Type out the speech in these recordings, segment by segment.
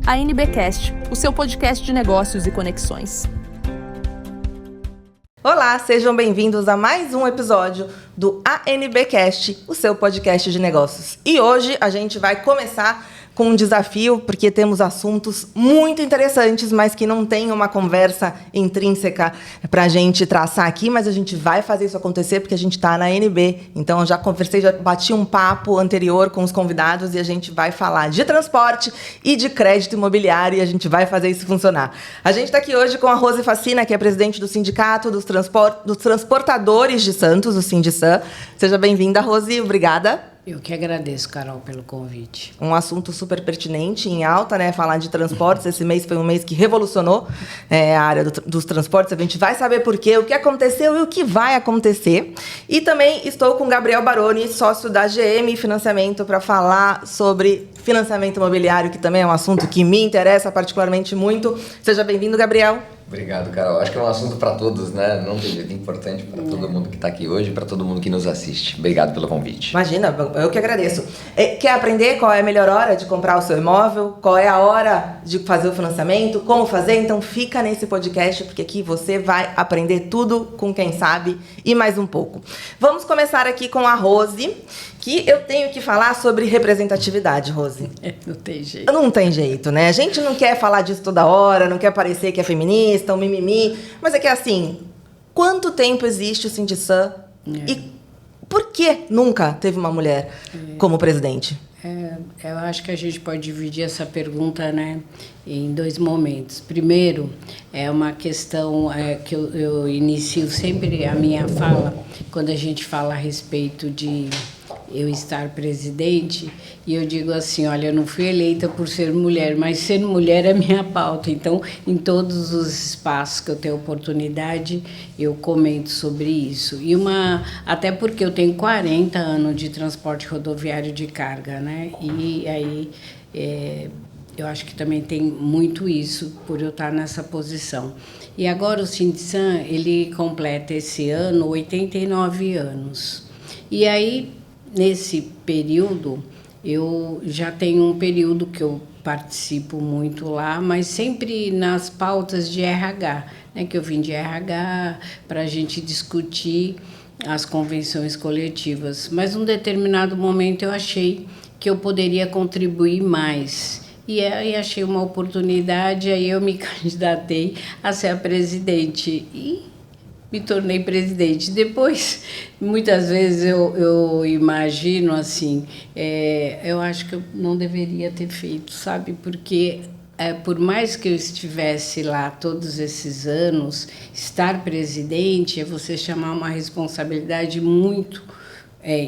a NBcast, o seu podcast de negócios e conexões. Olá, sejam bem-vindos a mais um episódio do ANBcast, o seu podcast de negócios. E hoje a gente vai começar com um desafio, porque temos assuntos muito interessantes, mas que não tem uma conversa intrínseca para a gente traçar aqui, mas a gente vai fazer isso acontecer porque a gente está na ANB. Então, eu já conversei, já bati um papo anterior com os convidados e a gente vai falar de transporte e de crédito imobiliário e a gente vai fazer isso funcionar. A gente está aqui hoje com a Rose Facina, que é presidente do Sindicato dos Transportadores de Santos, o Sindicsan. Seja bem-vinda, Rose. Obrigada. Eu que agradeço, Carol, pelo convite. Um assunto super pertinente, em alta, né? Falar de transportes. Esse mês foi um mês que revolucionou a área dos transportes. A gente vai saber por quê, o que aconteceu e o que vai acontecer. E também estou com Gabriel Baroni, sócio da GM Financiamento, para falar sobre financiamento imobiliário, que também é um assunto que me interessa particularmente muito. Seja bem-vindo, Gabriel. Obrigado, Carol. Acho que é um assunto para todos, né? Não tem jeito, importante para todo mundo que está aqui hoje e para todo mundo que nos assiste. Obrigado pelo convite. Imagina, eu que agradeço. Quer aprender qual é a melhor hora de comprar o seu imóvel? Qual é a hora de fazer o financiamento? Como fazer? Então fica nesse podcast, porque aqui você vai aprender tudo com quem sabe e mais um pouco. Vamos começar aqui com a Rose, que eu tenho que falar sobre representatividade, Rose. Não tem jeito. Não tem jeito, né? A gente não quer falar disso toda hora, não quer parecer que é feminista, um mimimi, mas é que assim, quanto tempo existe o Sindicsan e por que nunca teve uma mulher como presidente? Eu acho que a gente pode dividir essa pergunta, né, em dois momentos. Primeiro, é uma questão que eu inicio sempre a minha fala, quando a gente fala a respeito de eu estar presidente, e eu digo assim, olha, eu não fui eleita por ser mulher, mas ser mulher é minha pauta. Então, em todos os espaços que eu tenho oportunidade, eu comento sobre isso. Até porque eu tenho 40 anos de transporte rodoviário de carga, né? E aí eu acho que também tem muito isso por eu estar nessa posição. E agora o Sindicsan, ele completa esse ano 89 anos. E aí, nesse período, eu já tenho um período que eu participo muito lá, mas sempre nas pautas de RH, né, que eu vim de RH para a gente discutir as convenções coletivas. Mas, num determinado momento, eu achei que eu poderia contribuir mais. E aí achei uma oportunidade, aí eu me candidatei a ser a presidente e me tornei presidente. Depois, muitas vezes eu imagino assim, eu acho que eu não deveria ter feito, sabe? Porque por mais que eu estivesse lá todos esses anos, estar presidente é você chamar uma responsabilidade muito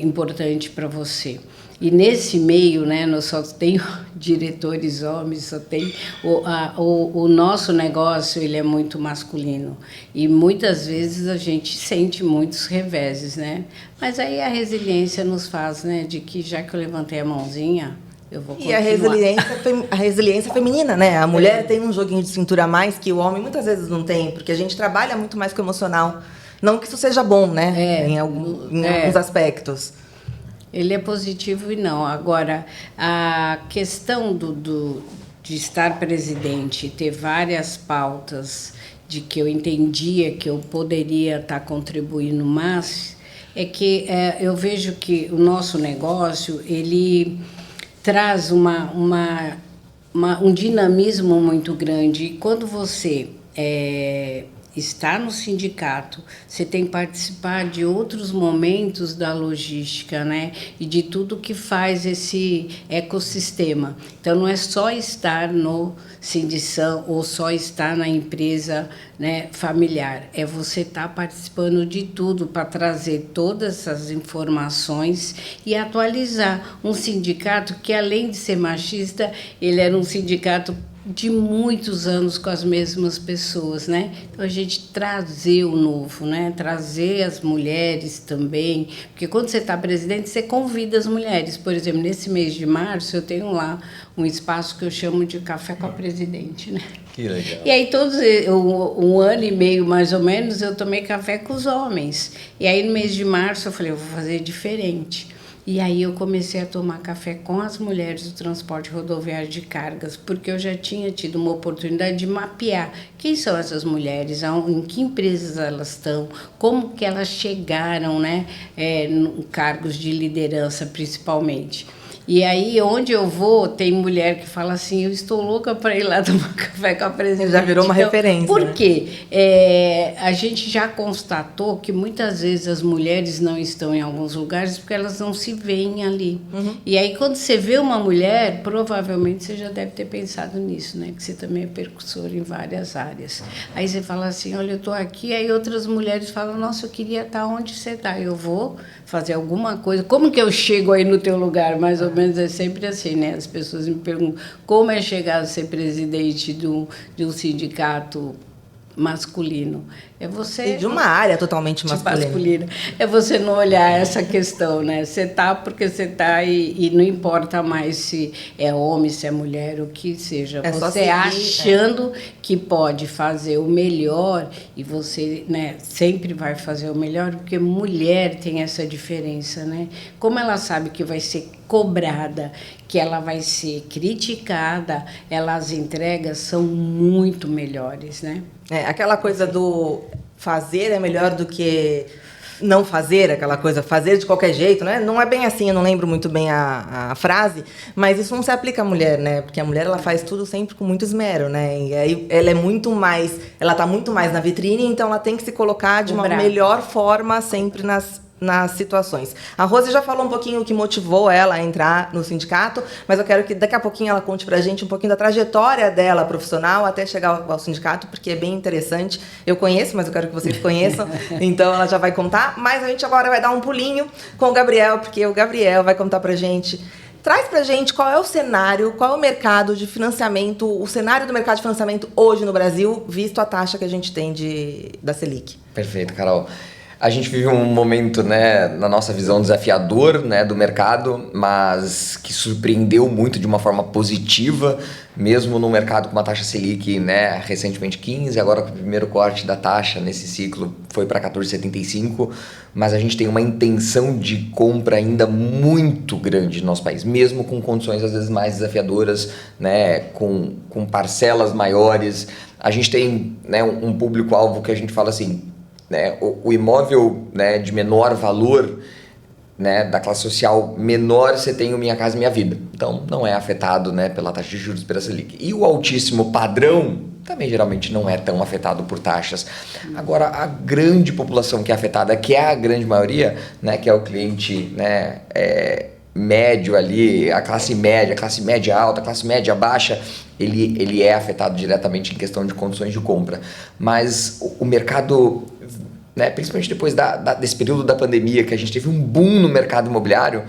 importante para você. E nesse meio, né, nós só tem diretores homens, só tem o nosso negócio, ele é muito masculino. E muitas vezes a gente sente muitos reveses, né? Mas aí a resiliência nos faz, né, de que já que eu levantei a mãozinha, eu vou continuar. E a resiliência feminina, né? A mulher tem um joguinho de cintura a mais que o homem muitas vezes não tem, porque a gente trabalha muito mais com o emocional. Não que isso seja bom, né? Em alguns aspectos. Ele é positivo e não. Agora, a questão de estar presidente, ter várias pautas de que eu entendia que eu poderia estar contribuindo mais, é que eu vejo que o nosso negócio, ele traz um dinamismo muito grande. E quando você está no sindicato, você tem que participar de outros momentos da logística, né? E de tudo que faz esse ecossistema. Então, não é só estar no Sindicsan ou só estar na empresa, né, familiar. É você estar participando de tudo para trazer todas essas informações e atualizar um sindicato que, além de ser machista, ele era um sindicato de muitos anos com as mesmas pessoas, né? Então, a gente trazer o novo, né? Trazer as mulheres também, porque quando você está presidente, você convida as mulheres. Por exemplo, nesse mês de março, eu tenho lá um espaço que eu chamo de Café com a Presidente, né? Que legal. E aí, um ano e meio, mais ou menos, eu tomei café com os homens. E aí, no mês de março, eu falei, eu vou fazer diferente. E aí eu comecei a tomar café com as mulheres do transporte rodoviário de cargas, porque eu já tinha tido uma oportunidade de mapear quem são essas mulheres, em que empresas elas estão, como que elas chegaram, né, em cargos de liderança principalmente. E aí, onde eu vou, tem mulher que fala assim, eu estou louca para ir lá tomar café com a presidente. Já virou uma referência. Por né? quê? A gente já constatou que muitas vezes as mulheres não estão em alguns lugares porque elas não se veem ali. E aí, quando você vê uma mulher, provavelmente você já deve ter pensado nisso, né? Que você também é percussor em várias áreas. Aí você fala assim, olha, eu estou aqui, aí outras mulheres falam, nossa, eu queria estar onde você está. Eu vou fazer alguma coisa. Como que eu chego aí no teu lugar, mais ou menos? É sempre assim, né? As pessoas me perguntam como é chegar a ser presidente de um sindicato masculino. É você... E de uma área totalmente masculina. É você não olhar essa questão, né? Você tá porque você tá e não importa mais se é homem, se é mulher, o que seja. É só você seguir, achando que pode fazer o melhor e você, né, sempre vai fazer o melhor, porque mulher tem essa diferença, né? Como ela sabe que vai ser cobrada, que ela vai ser criticada, as entregas são muito melhores, né? Aquela coisa do fazer é melhor do que não fazer, aquela coisa, fazer de qualquer jeito, né? Não é bem assim, eu não lembro muito bem a frase, mas isso não se aplica à mulher, né? Porque a mulher, ela faz tudo sempre com muito esmero, né? E aí ela tá muito mais na vitrine, então ela tem que se colocar de uma melhor forma sempre nas situações. A Rose já falou um pouquinho o que motivou ela a entrar no sindicato, mas eu quero que daqui a pouquinho ela conte pra gente um pouquinho da trajetória dela profissional até chegar ao sindicato, porque é bem interessante. Eu conheço, mas eu quero que vocês conheçam, então ela já vai contar, mas a gente agora vai dar um pulinho com o Gabriel, porque o Gabriel vai contar pra gente. Traz pra gente qual é o cenário, qual é o mercado de financiamento, o cenário do mercado de financiamento hoje no Brasil, visto a taxa que a gente tem da Selic. Perfeito, Carol. A gente vive um momento, né, na nossa visão, desafiador, né, do mercado, mas que surpreendeu muito de uma forma positiva, mesmo no mercado com uma taxa Selic, né, recentemente 15, agora com o primeiro corte da taxa nesse ciclo foi para 14,75, mas a gente tem uma intenção de compra ainda muito grande no nosso país, mesmo com condições às vezes mais desafiadoras, né, com parcelas maiores. A gente tem, né, um público-alvo que a gente fala assim, né, o imóvel, né, de menor valor, né, da classe social menor, você tem o Minha Casa Minha Vida. Então, não é afetado, né, pela taxa de juros pela Selic. E o altíssimo padrão também geralmente não é tão afetado por taxas. Agora, a grande população que é afetada, que é a grande maioria, né, que é o cliente, né, médio ali, a classe média alta, a classe média baixa, ele é afetado diretamente em questão de condições de compra. Mas o mercado, né, principalmente depois desse período da pandemia, que a gente teve um boom no mercado imobiliário,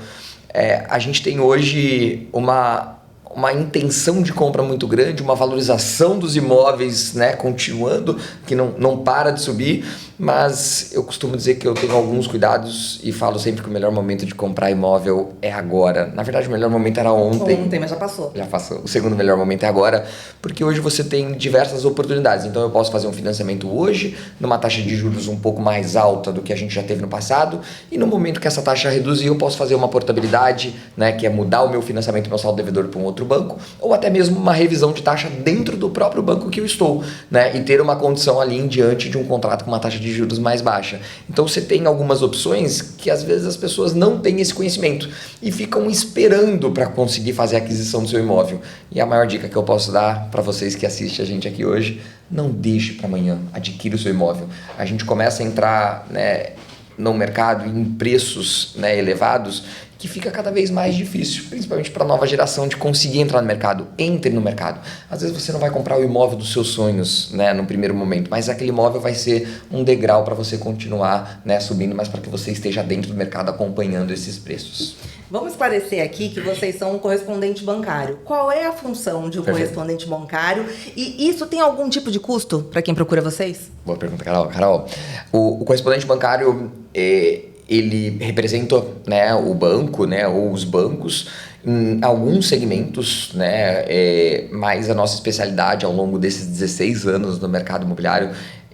a gente tem hoje uma intenção de compra muito grande, uma valorização dos imóveis, né, continuando, que não para de subir, mas eu costumo dizer que eu tenho alguns cuidados e falo sempre que o melhor momento de comprar imóvel é agora. Na verdade, o melhor momento era ontem. Ontem, mas já passou. Já passou. O segundo melhor momento é agora, porque hoje você tem diversas oportunidades. Então, eu posso fazer um financiamento hoje, numa taxa de juros um pouco mais alta do que a gente já teve no passado, e no momento que essa taxa reduzir, eu posso fazer uma portabilidade, né, que é mudar o meu financiamento, meu saldo devedor para um outro banco, ou até mesmo uma revisão de taxa dentro do próprio banco que eu estou, né, e ter uma condição ali em diante de um contrato com uma taxa de juros mais baixa. Então você tem algumas opções que às vezes as pessoas não têm esse conhecimento e ficam esperando para conseguir fazer a aquisição do seu imóvel. E a maior dica que eu posso dar para vocês que assistem a gente aqui hoje, não deixe para amanhã, adquira o seu imóvel. A gente começa a entrar, né, no mercado em preços, né, elevados, que fica cada vez mais difícil, principalmente para a nova geração, de conseguir entrar no mercado. Entre no mercado. Às vezes você não vai comprar o imóvel dos seus sonhos, né, no primeiro momento, mas aquele imóvel vai ser um degrau para você continuar, né, subindo, mas para que você esteja dentro do mercado acompanhando esses preços. Vamos esclarecer aqui que vocês são um correspondente bancário. Qual é a função de um correspondente bancário? E isso tem algum tipo de custo para quem procura vocês? Boa pergunta, Carol. O correspondente bancário, ele representa, né, o banco, né, ou os bancos em alguns segmentos, né, mas a nossa especialidade ao longo desses 16 anos no mercado imobiliário,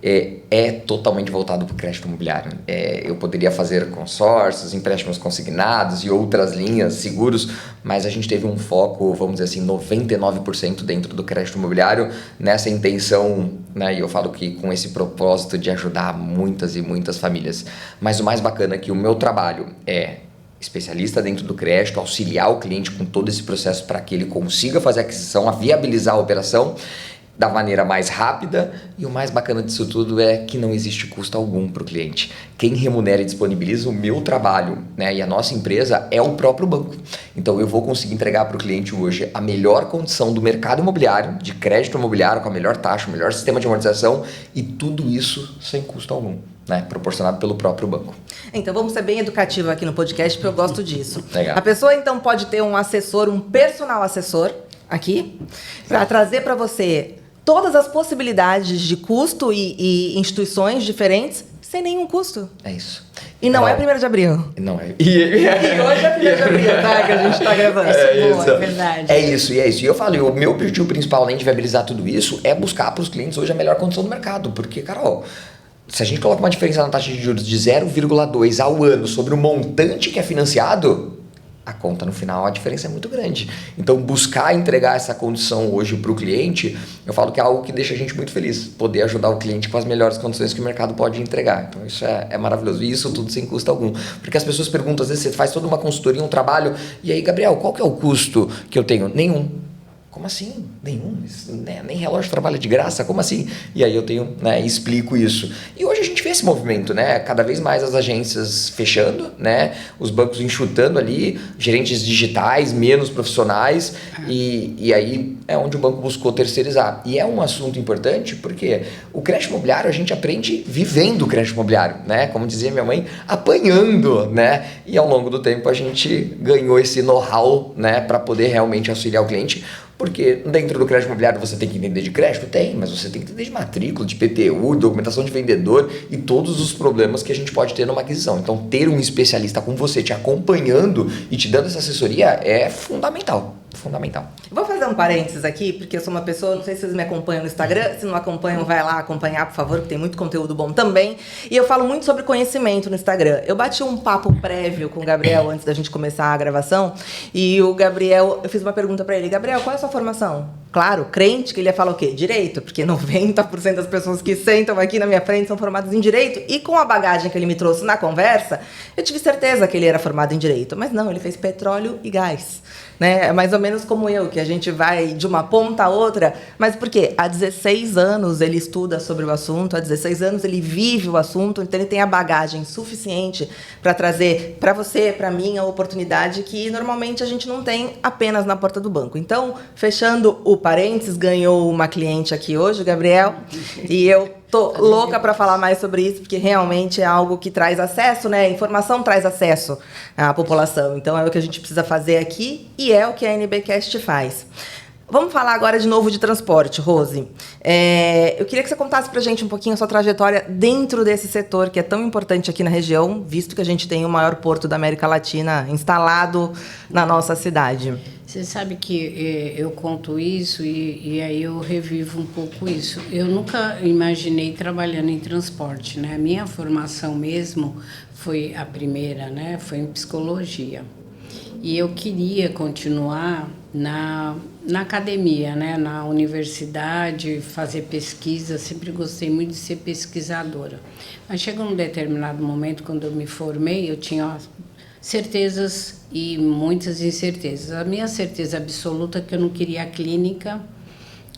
é totalmente voltado para o crédito imobiliário. Eu poderia fazer consórcios, empréstimos consignados e outras linhas, seguros, mas a gente teve um foco, vamos dizer assim, 99% dentro do crédito imobiliário, nessa intenção, né? E eu falo que com esse propósito de ajudar muitas e muitas famílias. Mas o mais bacana é que o meu trabalho é especialista dentro do crédito, auxiliar o cliente com todo esse processo para que ele consiga fazer a aquisição, a viabilizar a operação da maneira mais rápida, e o mais bacana disso tudo é que não existe custo algum para o cliente. Quem remunera e disponibiliza o meu trabalho, né, e a nossa empresa é o próprio banco. Então eu vou conseguir entregar para o cliente hoje a melhor condição do mercado imobiliário, de crédito imobiliário, com a melhor taxa, o melhor sistema de amortização, e tudo isso sem custo algum, né, proporcionado pelo próprio banco. Então vamos ser bem educativos aqui no podcast, porque eu gosto disso. Legal. A pessoa então pode ter um assessor, um personal assessor aqui, para trazer para você todas as possibilidades de custo e instituições diferentes sem nenhum custo. É isso. E não é 1º de abril. Não é. E hoje é 1º de abril, tá? Que a gente tá gravando. É verdade. É isso. E eu falo, o meu objetivo principal, além de viabilizar tudo isso, é buscar para os clientes hoje a melhor condição do mercado. Porque, Carol, se a gente coloca uma diferença na taxa de juros de 0,2 ao ano sobre o montante que é financiado, a conta no final, a diferença é muito grande. Então, buscar entregar essa condição hoje para o cliente, eu falo que é algo que deixa a gente muito feliz, poder ajudar o cliente com as melhores condições que o mercado pode entregar. Então, isso é maravilhoso. E isso tudo sem custo algum. Porque as pessoas perguntam, às vezes você faz toda uma consultoria, um trabalho, e aí, Gabriel, qual que é o custo que eu tenho? Nenhum. Como assim? Nenhum? Nem relógio trabalha de graça? Como assim? E aí eu tenho, né, explico isso. E hoje a gente vê esse movimento, né? Cada vez mais as agências fechando, né? Os bancos enxutando ali, gerentes digitais, menos profissionais, e aí é onde o banco buscou terceirizar. E é um assunto importante porque o crédito imobiliário a gente aprende vivendo o crédito imobiliário, né? Como dizia minha mãe, apanhando, né? E ao longo do tempo a gente ganhou esse know-how, né, para poder realmente auxiliar o cliente. Porque dentro do crédito imobiliário você tem que entender de crédito? Tem, mas você tem que entender de matrícula, de PTU, documentação de vendedor e todos os problemas que a gente pode ter numa aquisição. Então, ter um especialista com você te acompanhando e te dando essa assessoria é fundamental. Fundamental. Vou fazer um parênteses aqui, porque eu sou uma pessoa, não sei se vocês me acompanham no Instagram, se não acompanham, vai lá acompanhar, por favor, que tem muito conteúdo bom também. E eu falo muito sobre conhecimento no Instagram. Eu bati um papo prévio com o Gabriel antes da gente começar a gravação, e o Gabriel, eu fiz uma pergunta pra ele, Gabriel, qual é a sua formação? Claro, crente, que ele ia falar o quê? Direito, porque 90% das pessoas que sentam aqui na minha frente são formadas em Direito, e com a bagagem que ele me trouxe na conversa, eu tive certeza que ele era formado em Direito, mas não, ele fez petróleo e gás. Né? É mais ou menos como eu, que a gente vai de uma ponta a outra, mas por quê? Há 16 anos ele estuda sobre o assunto, há 16 anos ele vive o assunto, então ele tem a bagagem suficiente para trazer para você, para mim, a oportunidade que normalmente a gente não tem apenas na porta do banco. Então, fechando o parênteses, ganhou uma cliente aqui hoje, Gabriel, e eu tô louca para falar mais sobre isso, porque realmente é algo que traz acesso, né? Informação traz acesso à população. Então, é o que a gente precisa fazer aqui e é o que a NBcast faz. Vamos falar agora de novo de transporte, Rose. Eu queria que você contasse pra gente um pouquinho a sua trajetória dentro desse setor, que é tão importante aqui na região, visto que a gente tem o maior porto da América Latina instalado na nossa cidade. Você sabe que eu conto isso e aí eu revivo um pouco isso. Eu nunca imaginei trabalhando em transporte, né? A minha formação mesmo foi a primeira, né? Foi em psicologia. E eu queria continuar na academia, né? Na universidade, fazer pesquisa. Sempre gostei muito de ser pesquisadora. Mas chegou um determinado momento, quando eu me formei, eu tinha certezas e muitas incertezas. A minha certeza absoluta é que eu não queria a clínica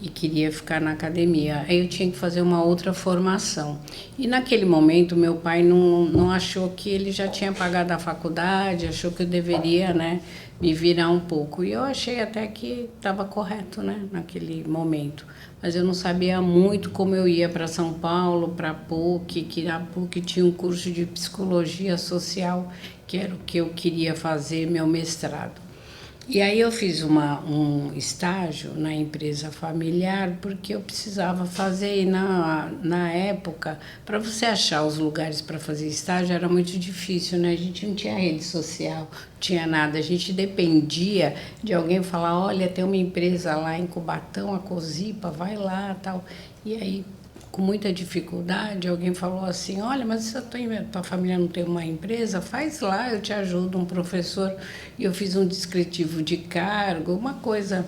e queria ficar na academia. Aí eu tinha que fazer uma outra formação. E naquele momento meu pai não achou que ele já tinha pagado a faculdade, achou que eu deveria, né, me virar um pouco. E eu achei até que estava correto, né, naquele momento. Mas eu não sabia muito como eu ia para São Paulo, para a PUC, que a PUC tinha um curso de psicologia social, que era o que eu queria fazer, meu mestrado. E aí eu fiz um estágio na empresa familiar, porque eu precisava fazer, e na época, para você achar os lugares para fazer estágio era muito difícil, né? A gente não tinha rede social, não tinha nada, a gente dependia de alguém falar, olha, tem uma empresa lá em Cubatão, a Cosipa, vai lá, tal. E aí com muita dificuldade, alguém falou assim, olha, mas se tua família não tem uma empresa, faz lá, eu te ajudo, um professor. E eu fiz um descritivo de cargo, uma coisa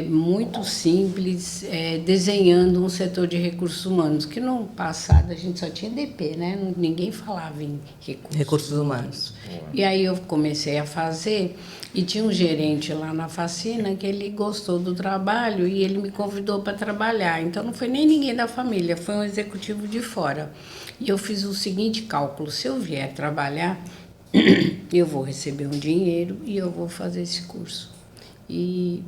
muito simples, desenhando um setor de recursos humanos, que no passado a gente só tinha DP, né? Ninguém falava em recursos humanos. E aí eu comecei a fazer, e tinha um gerente lá na Facina que ele gostou do trabalho e ele me convidou para trabalhar. Então não foi nem ninguém da família, foi um executivo de fora. E eu fiz o seguinte cálculo, se eu vier trabalhar, eu vou receber um dinheiro e eu vou fazer esse curso. E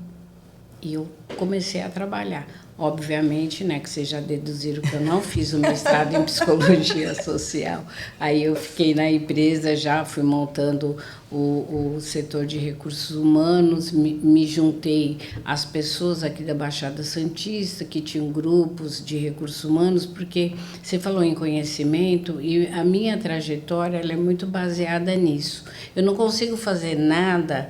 eu comecei a trabalhar. Obviamente, né, que vocês já deduziram que eu não fiz o mestrado em psicologia social. Aí eu fiquei na empresa, já fui montando o setor de recursos humanos, me juntei às pessoas aqui da Baixada Santista, que tinham grupos de recursos humanos, porque você falou em conhecimento, e a minha trajetória ela é muito baseada nisso. Eu não consigo fazer nada,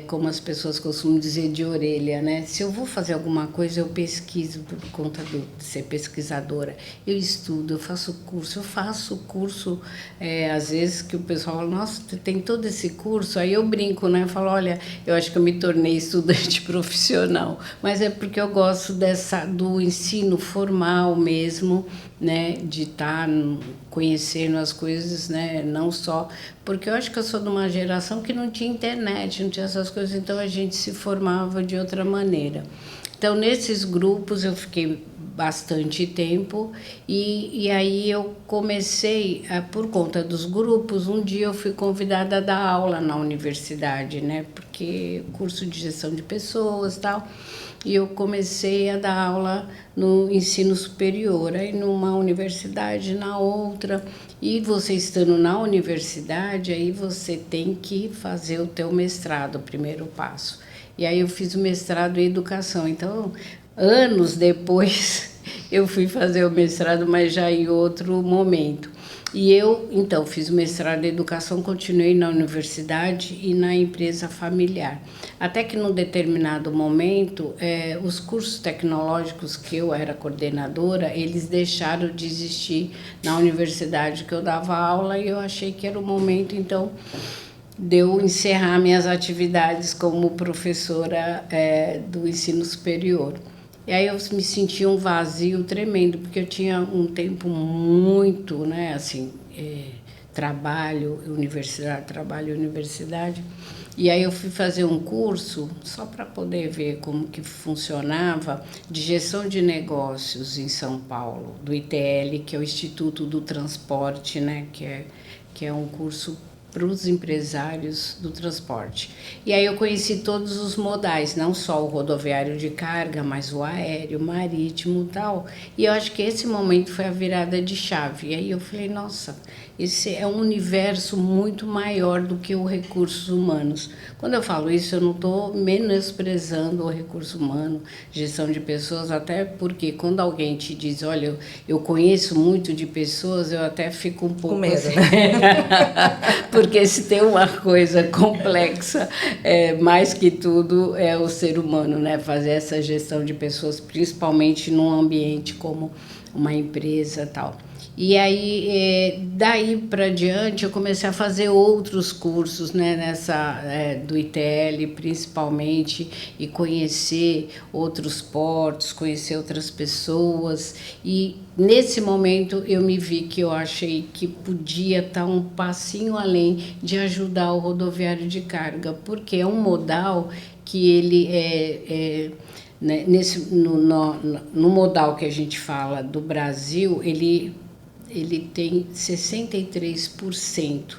como as pessoas costumam dizer, de orelha, né? Se eu vou fazer alguma coisa, eu pesquiso por conta de ser pesquisadora. Eu estudo, eu faço curso, às vezes que o pessoal fala, nossa, tem todo esse curso, aí eu brinco, né? Eu falo, olha, eu acho que eu me tornei estudante profissional, mas é porque eu gosto do ensino formal mesmo, né? De estar conhecendo as coisas, né? Não só... Porque eu acho que eu sou de uma geração que não tinha internet, não tinha essas coisas, então a gente se formava de outra maneira. Então, nesses grupos eu fiquei bastante tempo e aí eu comecei, por conta dos grupos, um dia eu fui convidada a dar aula na universidade, né? Porque curso de gestão de pessoas e tal, e eu comecei a dar aula no ensino superior, aí numa universidade, na outra, e você estando na universidade, aí você tem que fazer o teu mestrado, o primeiro passo. E aí eu fiz o mestrado em educação, então anos depois eu fui fazer o mestrado, mas já em outro momento. E eu, então, fiz o mestrado em educação, continuei na universidade e na empresa familiar. Até que, num determinado momento, os cursos tecnológicos que eu era coordenadora, eles deixaram de existir na universidade que eu dava aula e eu achei que era o momento, então, de eu encerrar minhas atividades como professora do ensino superior. E aí eu me senti um vazio tremendo, porque eu tinha um tempo muito, né, assim, trabalho, universidade. E aí eu fui fazer um curso, só para poder ver como que funcionava, de gestão de negócios em São Paulo, do ITL, que é o Instituto do Transporte, né, que é um curso para os empresários do transporte. E aí eu conheci todos os modais, não só o rodoviário de carga, mas o aéreo, o marítimo e tal. E eu acho que esse momento foi a virada de chave. E aí eu falei, nossa, esse é um universo muito maior do que os recursos humanos. Quando eu falo isso, eu não estou menosprezando o recurso humano, gestão de pessoas, até porque quando alguém te diz, olha, eu conheço muito de pessoas, eu até fico um pouco... Com medo, assim, né? Porque se tem uma coisa complexa, mais que tudo, é o ser humano, né? Fazer essa gestão de pessoas, principalmente num ambiente como uma empresa e tal. E aí, daí para diante, eu comecei a fazer outros cursos, né, do ITL, principalmente, e conhecer outros portos, conhecer outras pessoas. E, nesse momento, eu me vi que eu achei que podia estar um passinho além de ajudar o rodoviário de carga, porque é um modal que ele né, no modal que a gente fala do Brasil, ele tem 63%,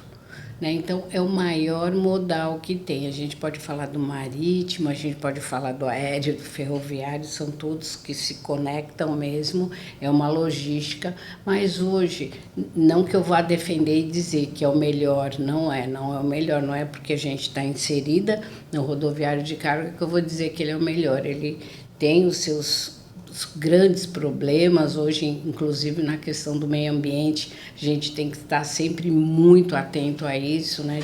né? Então, é o maior modal que tem. A gente pode falar do marítimo, a gente pode falar do aéreo, do ferroviário, são todos que se conectam mesmo, é uma logística, mas hoje, não que eu vá defender e dizer que é o melhor, não é o melhor, não é porque a gente está inserida no rodoviário de carga que eu vou dizer que ele é o melhor, ele tem os os grandes problemas. Hoje, inclusive na questão do meio ambiente, a gente tem que estar sempre muito atento a isso, né,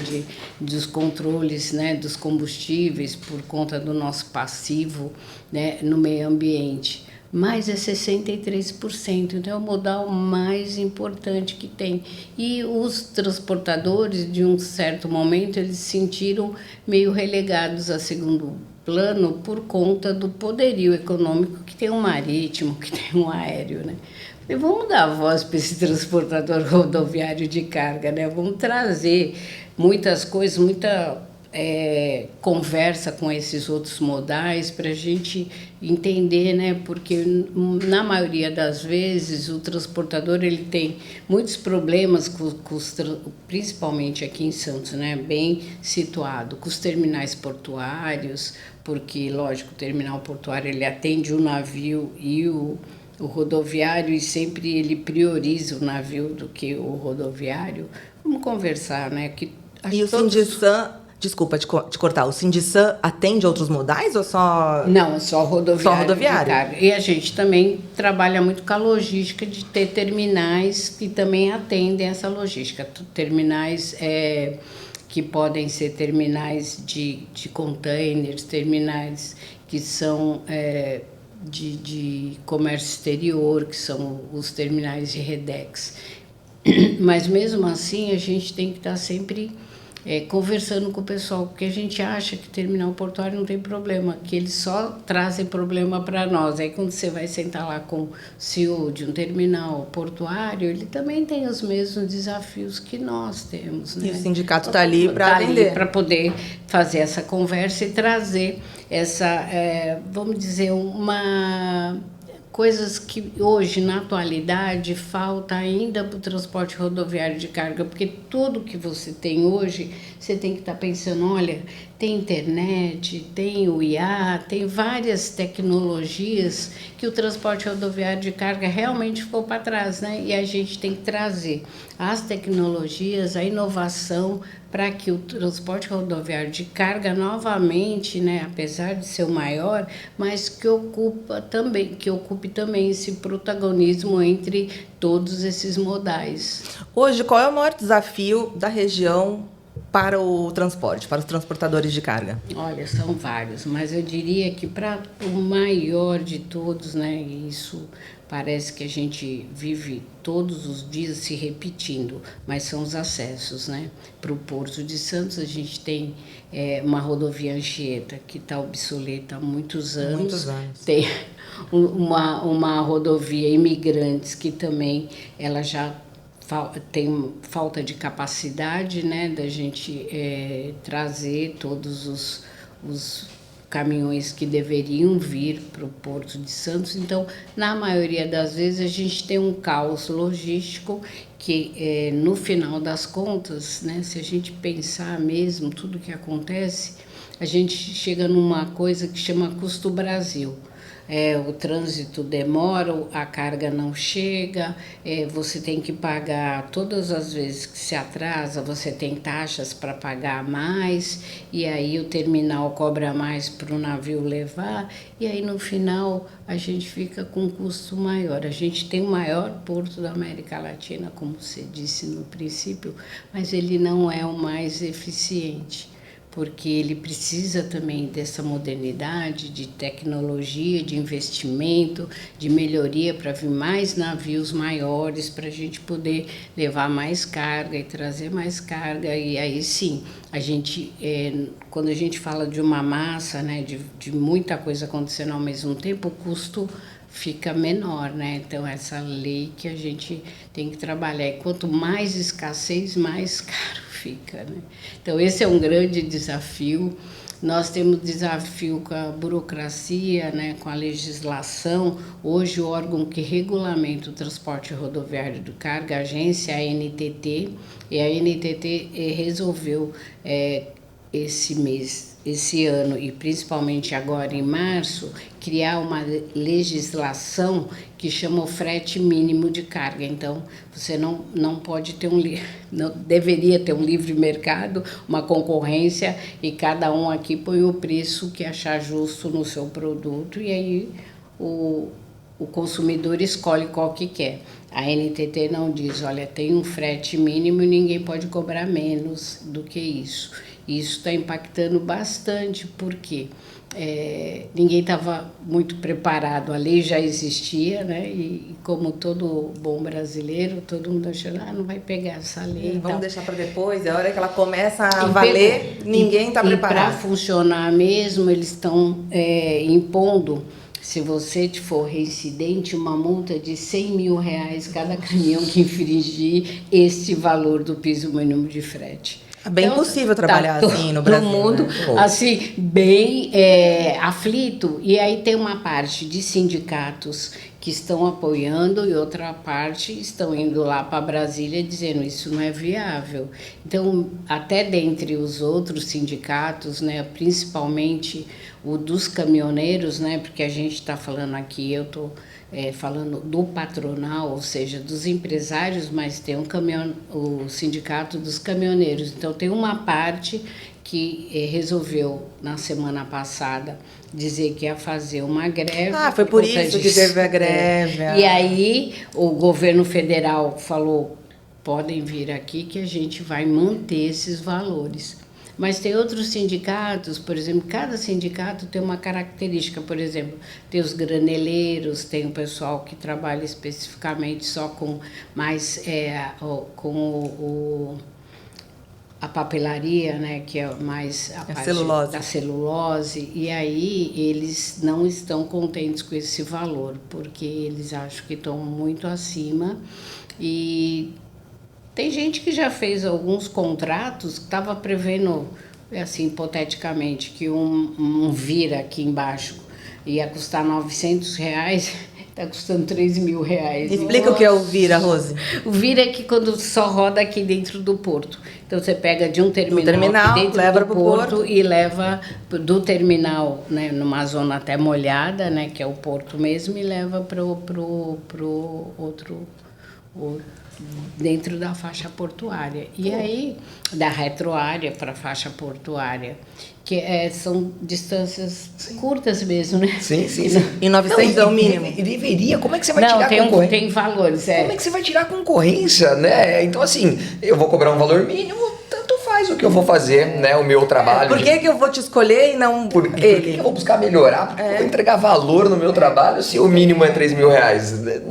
dos controles, né, dos combustíveis por conta do nosso passivo, né, no meio ambiente. Mas é 63%, então é o modal mais importante que tem. E os transportadores, de um certo momento, eles se sentiram meio relegados a segundo plano por conta do poderio econômico que tem um marítimo, que tem um aéreo, né? E vamos dar voz para esse transportador rodoviário de carga, né? Vamos trazer muitas coisas, muita conversa com esses outros modais para a gente entender, né? Porque na maioria das vezes o transportador ele tem muitos problemas principalmente aqui em Santos, né? Bem situado, com os terminais portuários, porque lógico o terminal portuário ele atende o navio e o rodoviário, e sempre ele prioriza o navio do que o rodoviário. Vamos conversar, né? E o Sindisan, desculpa te cortar, o Sindisan atende outros modais ou só... Não, só rodoviário. Só rodoviário. E a gente também trabalha muito com a logística de ter terminais que também atendem essa logística. Terminais que podem ser terminais de containers, terminais que são de comércio exterior, que são os terminais de Redex. Mas mesmo assim a gente tem que estar sempre conversando com o pessoal, porque a gente acha que terminal portuário não tem problema, que eles só trazem problema para nós. Aí quando você vai sentar lá com o CEO de um terminal portuário, ele também tem os mesmos desafios que nós temos, né? E o sindicato está ali para atender. Para poder fazer essa conversa e trazer essa, vamos dizer, coisas que hoje, na atualidade, falta ainda para o transporte rodoviário de carga, porque tudo que você tem hoje, você tem que estar pensando, olha, tem internet, tem o IA, tem várias tecnologias que o transporte rodoviário de carga realmente ficou para trás, né? E a gente tem que trazer as tecnologias, a inovação, para que o transporte rodoviário de carga novamente, né, apesar de ser o maior, mas que ocupe também esse protagonismo entre todos esses modais. Hoje, qual é o maior desafio da região para o transporte, para os transportadores de carga? Olha, são vários, mas eu diria que para o maior de todos, né, isso parece que a gente vive todos os dias se repetindo, mas são os acessos, né? Para o Porto de Santos, a gente tem uma rodovia Anchieta, que está obsoleta há muitos anos. Muitos anos. Tem uma rodovia Imigrantes, que também ela já tem falta de capacidade, né? Da gente trazer todos os caminhões que deveriam vir para o Porto de Santos. Então, na maioria das vezes, a gente tem um caos logístico que, no final das contas, né, se a gente pensar mesmo tudo que acontece, a gente chega numa coisa que chama custo Brasil. O trânsito demora, a carga não chega, você tem que pagar todas as vezes que se atrasa, você tem taxas para pagar mais, e aí o terminal cobra mais para o navio levar, e aí no final a gente fica com um custo maior. A gente tem o maior porto da América Latina, como você disse no princípio, mas ele não é o mais eficiente, porque ele precisa também dessa modernidade, de tecnologia, de investimento, de melhoria para vir mais navios maiores, para a gente poder levar mais carga e trazer mais carga. E aí sim, a gente, quando a gente fala de uma massa, né, de muita coisa acontecendo ao mesmo tempo, o custo fica menor, né? Então, essa lei que a gente tem que trabalhar. E quanto mais escassez, mais caro fica, né? Então, esse é um grande desafio. Nós temos desafio com a burocracia, né, com a legislação. Hoje, o órgão que regulamenta o transporte rodoviário de carga, a agência, a ANTT, e a ANTT resolveu esse ano, e principalmente agora em março, criar uma legislação que chama o frete mínimo de carga. Então, você não pode ter não deveria ter um livre mercado, uma concorrência, e cada um aqui põe o preço que achar justo no seu produto, e aí o consumidor escolhe qual que quer. A NTT não diz, olha, tem um frete mínimo e ninguém pode cobrar menos do que isso. Isso está impactando bastante, porque ninguém estava muito preparado, a lei já existia, né? E como todo bom brasileiro, todo mundo achando, não vai pegar essa lei. Vamos deixar para depois, a hora que ela começa a valer, ninguém está preparado. E para funcionar mesmo, eles estão impondo, se você for reincidente, uma multa de R$100 mil cada caminhão que infringir este valor do piso mínimo de frete. É bem impossível trabalhar assim no Brasil. Todo mundo, né? assim, bem aflito. E aí tem uma parte de sindicatos que estão apoiando e outra parte estão indo lá para Brasília dizendo isso não é viável. Então, até dentre os outros sindicatos, né, principalmente o dos caminhoneiros, né, porque a gente está falando aqui, eu estou falando do patronal, ou seja, dos empresários, mas tem o sindicato dos caminhoneiros. Então, tem uma parte que resolveu, na semana passada, dizer que ia fazer uma greve. Foi por isso que teve a greve. E aí, o governo federal falou, podem vir aqui que a gente vai manter esses valores. Mas tem outros sindicatos, por exemplo, cada sindicato tem uma característica, por exemplo, tem os graneleiros, tem o pessoal que trabalha especificamente só com mais a papelaria, né, que é mais a parte celulose. da celulose, e aí eles não estão contentes com esse valor, porque eles acham que estão muito acima. E tem gente que já fez alguns contratos que estava prevendo, assim, hipoteticamente, que um vira aqui embaixo ia custar R$900, está custando R$3 mil. Explica o que é o vira, Rose. O vira é que quando só roda aqui dentro do porto. Então você pega de um terminal aqui dentro leva do pro porto e leva do terminal, né, numa zona até molhada, né, que é o porto mesmo, e leva pro outro dentro da faixa portuária. E aí, da retroárea para a faixa portuária, que são distâncias curtas mesmo, né? Sim. E 900 é o mínimo. E deveria, como é que você vai tirar a concorrência? Tem valores, Como é que você vai tirar a concorrência, né? Então, assim, eu vou cobrar um valor mínimo, tanto faz o que eu vou fazer, né? O meu trabalho. Por que eu vou te escolher e não Por que eu vou buscar melhorar? Por que eu vou entregar valor no meu trabalho se o mínimo é R$3 mil?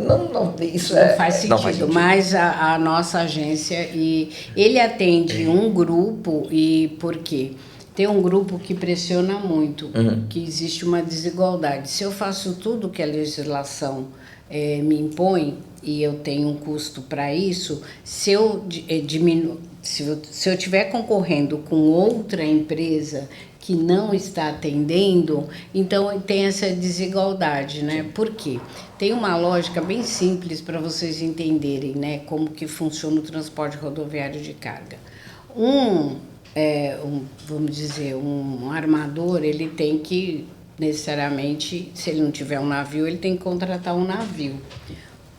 Não, isso não faz sentido. Mas a nossa agência, e ele atende um grupo, e por quê? Tem um grupo que pressiona muito, que existe uma desigualdade. Se eu faço tudo que a legislação me impõe e eu tenho um custo para isso, se eu diminuo, se eu estiver concorrendo com outra empresa que não está atendendo, então tem essa desigualdade, né? Por quê? Tem uma lógica bem simples para vocês entenderem, né, como que funciona o transporte rodoviário de carga. Vamos dizer, um armador, ele tem que, necessariamente, se ele não tiver um navio, ele tem que contratar um navio.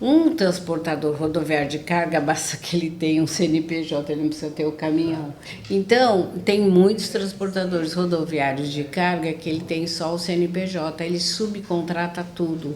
Um transportador rodoviário de carga, basta que ele tenha um CNPJ, ele não precisa ter o caminhão. Então, tem muitos transportadores rodoviários de carga que ele tem só o CNPJ, ele subcontrata tudo.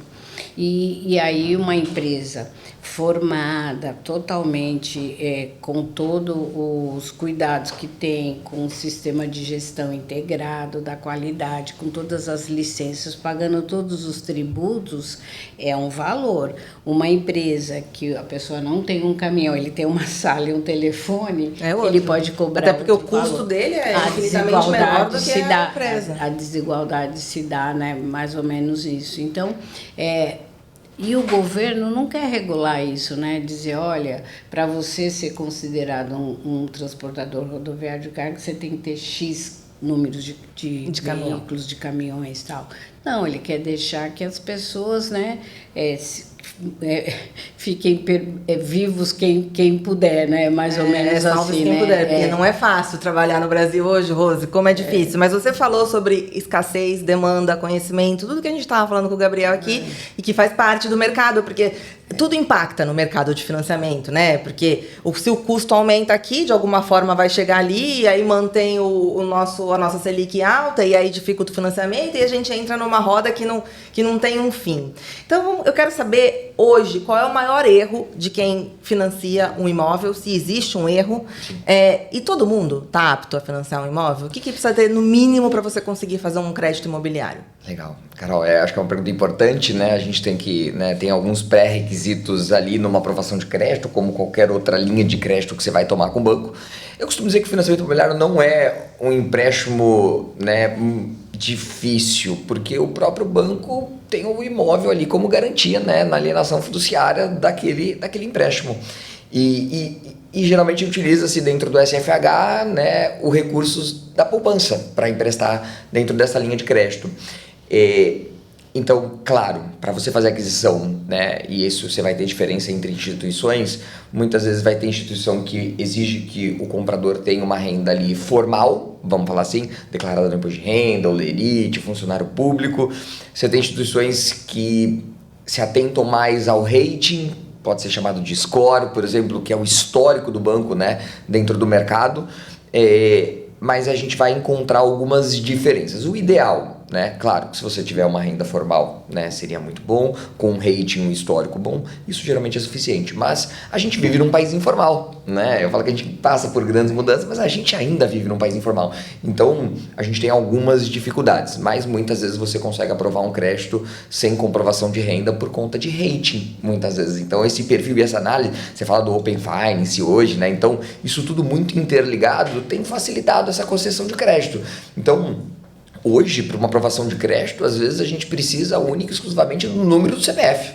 E aí uma empresa formada totalmente, com todos os cuidados que tem, com o sistema de gestão integrado da qualidade, com todas as licenças, pagando todos os tributos, é um valor. Uma empresa que a pessoa não tem um caminhão, ele tem uma sala e um telefone, ele pode cobrar. Até porque o custo valor. dele é infinitamente menor do que a empresa. A desigualdade se dá, né? Mais ou menos isso. Então, e o governo não quer regular isso, né? Dizer, olha, para você ser considerado um transportador rodoviário de carga, você tem que ter X números de veículos, de caminhões e tal. Não, ele quer deixar que as pessoas, né, fiquem vivos quem puder, né? Mais ou menos salve assim, quem né? puder, porque não é fácil trabalhar no Brasil hoje, Rose, como é difícil. Mas você falou sobre escassez, demanda, conhecimento, tudo que a gente estava falando com o Gabriel aqui e que faz parte do mercado, porque tudo impacta no mercado de financiamento, né? Porque se o custo aumenta aqui, de alguma forma vai chegar ali e aí mantém a nossa Selic alta e aí dificulta o financiamento e a gente entra numa roda que não tem um fim. Então, eu quero saber hoje qual é o maior erro de quem financia um imóvel, se existe um erro, e todo mundo está apto a financiar um imóvel? O que precisa ter no mínimo para você conseguir fazer um crédito imobiliário? Legal. Carol, acho que é uma pergunta importante, né? A gente tem que, tem alguns pré-requisitos ali numa aprovação de crédito, como qualquer outra linha de crédito que você vai tomar com o banco. Eu costumo dizer que o financiamento imobiliário não é um empréstimo, difícil, porque o próprio banco tem o imóvel ali como garantia, na alienação fiduciária daquele empréstimo. E geralmente utiliza-se dentro do SFH, os recursos da poupança para emprestar dentro dessa linha de crédito. Então, claro, para você fazer aquisição, e isso você vai ter diferença entre instituições, muitas vezes vai ter instituição que exige que o comprador tenha uma renda ali formal, vamos falar assim, declarada no imposto de renda, olerite, funcionário público. Você tem instituições que se atentam mais ao rating, pode ser chamado de score, por exemplo, que é o histórico do banco, dentro do mercado, mas a gente vai encontrar algumas diferenças. O ideal, claro, que se você tiver uma renda formal, seria muito bom, com um rating, um histórico bom, isso geralmente é suficiente, mas a gente vive num país informal, eu falo que a gente passa por grandes mudanças, mas a gente ainda vive num país informal, então a gente tem algumas dificuldades, mas muitas vezes você consegue aprovar um crédito sem comprovação de renda por conta de rating, muitas vezes. Então esse perfil e essa análise, você fala do Open Finance hoje, então isso tudo muito interligado tem facilitado essa concessão de crédito. Então, hoje, para uma aprovação de crédito, às vezes a gente precisa única e exclusivamente do número do CPF.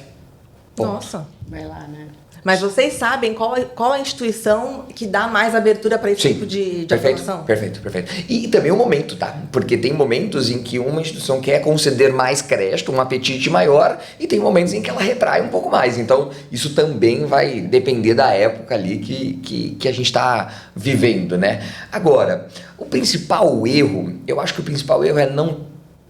Ponto. Nossa. Vai lá, né? Mas vocês sabem qual a instituição que dá mais abertura para esse tipo de aprovação? Perfeito. E também o momento, tá? Porque tem momentos em que uma instituição quer conceder mais crédito, um apetite maior, e tem momentos em que ela retrai um pouco mais. Então, isso também vai depender da época ali que a gente está vivendo, Agora, o principal erro, eu acho que o principal erro é não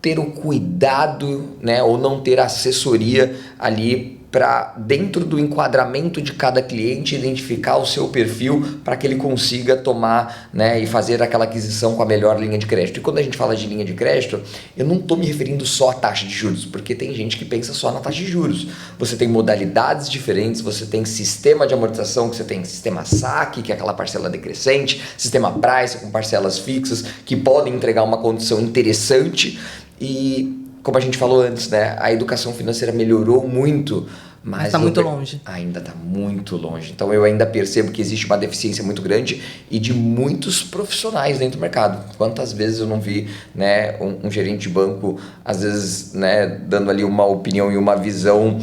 ter o cuidado, ou não ter assessoria ali para, dentro do enquadramento de cada cliente, identificar o seu perfil para que ele consiga tomar, e fazer aquela aquisição com a melhor linha de crédito. E quando a gente fala de linha de crédito, eu não estou me referindo só à taxa de juros, porque tem gente que pensa só na taxa de juros. Você tem modalidades diferentes, você tem sistema de amortização, que você tem sistema saque, que é aquela parcela decrescente, sistema price com parcelas fixas, que podem entregar uma condição interessante. E como a gente falou antes, a educação financeira melhorou muito, mas está muito longe. Ainda está muito longe. Então eu ainda percebo que existe uma deficiência muito grande e de muitos profissionais dentro do mercado. Quantas vezes eu não vi, um gerente de banco, às vezes, dando ali uma opinião e uma visão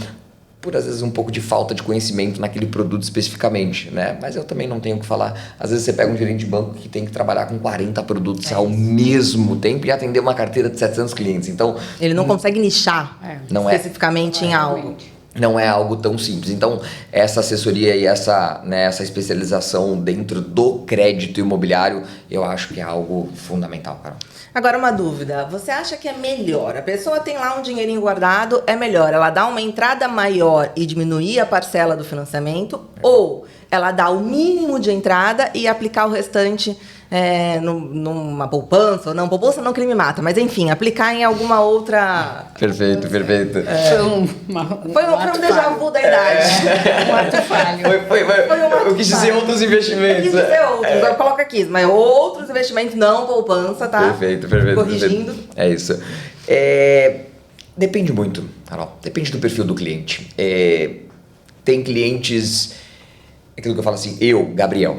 por às vezes um pouco de falta de conhecimento naquele produto especificamente, Mas eu também não tenho o que falar. Às vezes você pega um gerente de banco que tem que trabalhar com 40 produtos ao mesmo tempo e atender uma carteira de 700 clientes. Então, ele não consegue nichar especificamente em algo. Não é algo tão simples. Então, essa assessoria e essa especialização dentro do crédito imobiliário, eu acho que é algo fundamental, Carol. Agora, uma dúvida. Você acha que é melhor? A pessoa tem lá um dinheirinho guardado, é melhor ela dar uma entrada maior e diminuir a parcela do financiamento? Ou ela dá o mínimo de entrada e aplicar o restante numa poupança? Ou não, poupança não, que ele me mata. Mas, enfim, aplicar em alguma outra... Perfeito. Foi um déjà vu da idade. Um ato falho. Eu quis dizer outros investimentos. Eu quis dizer outros, agora coloca aqui. Mas outros investimentos, não poupança, tá? Perfeito. Corrigindo. É isso. Depende muito, Carol. Depende do perfil do cliente. Tem clientes... Aquilo que eu falo assim, Gabriel,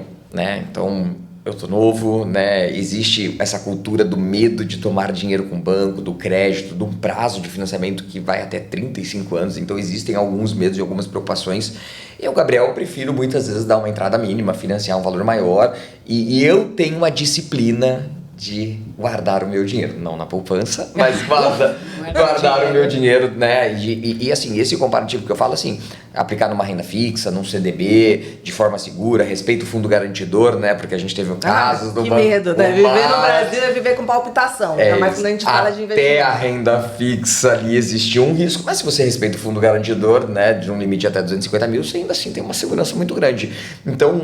Então, eu tô novo, Existe essa cultura do medo de tomar dinheiro com o banco, do crédito, de um prazo de financiamento que vai até 35 anos. Então, existem alguns medos e algumas preocupações. Eu, Gabriel, prefiro muitas vezes dar uma entrada mínima, financiar um valor maior. E eu tenho uma disciplina de guardar o meu dinheiro. Não na poupança, mas guardar o meu dinheiro, né? E assim, esse comparativo que eu falo, assim, aplicar numa renda fixa, num CDB, de forma segura, respeito o fundo garantidor, né? Porque a gente teve casos do que banco. medo, né? Viver no Brasil é viver com palpitação. Ainda mais quando a gente fala de investimento. Até a renda fixa ali existia um risco, mas se você respeita o fundo garantidor, né? De um limite até 250 mil, você ainda assim tem uma segurança muito grande. Então,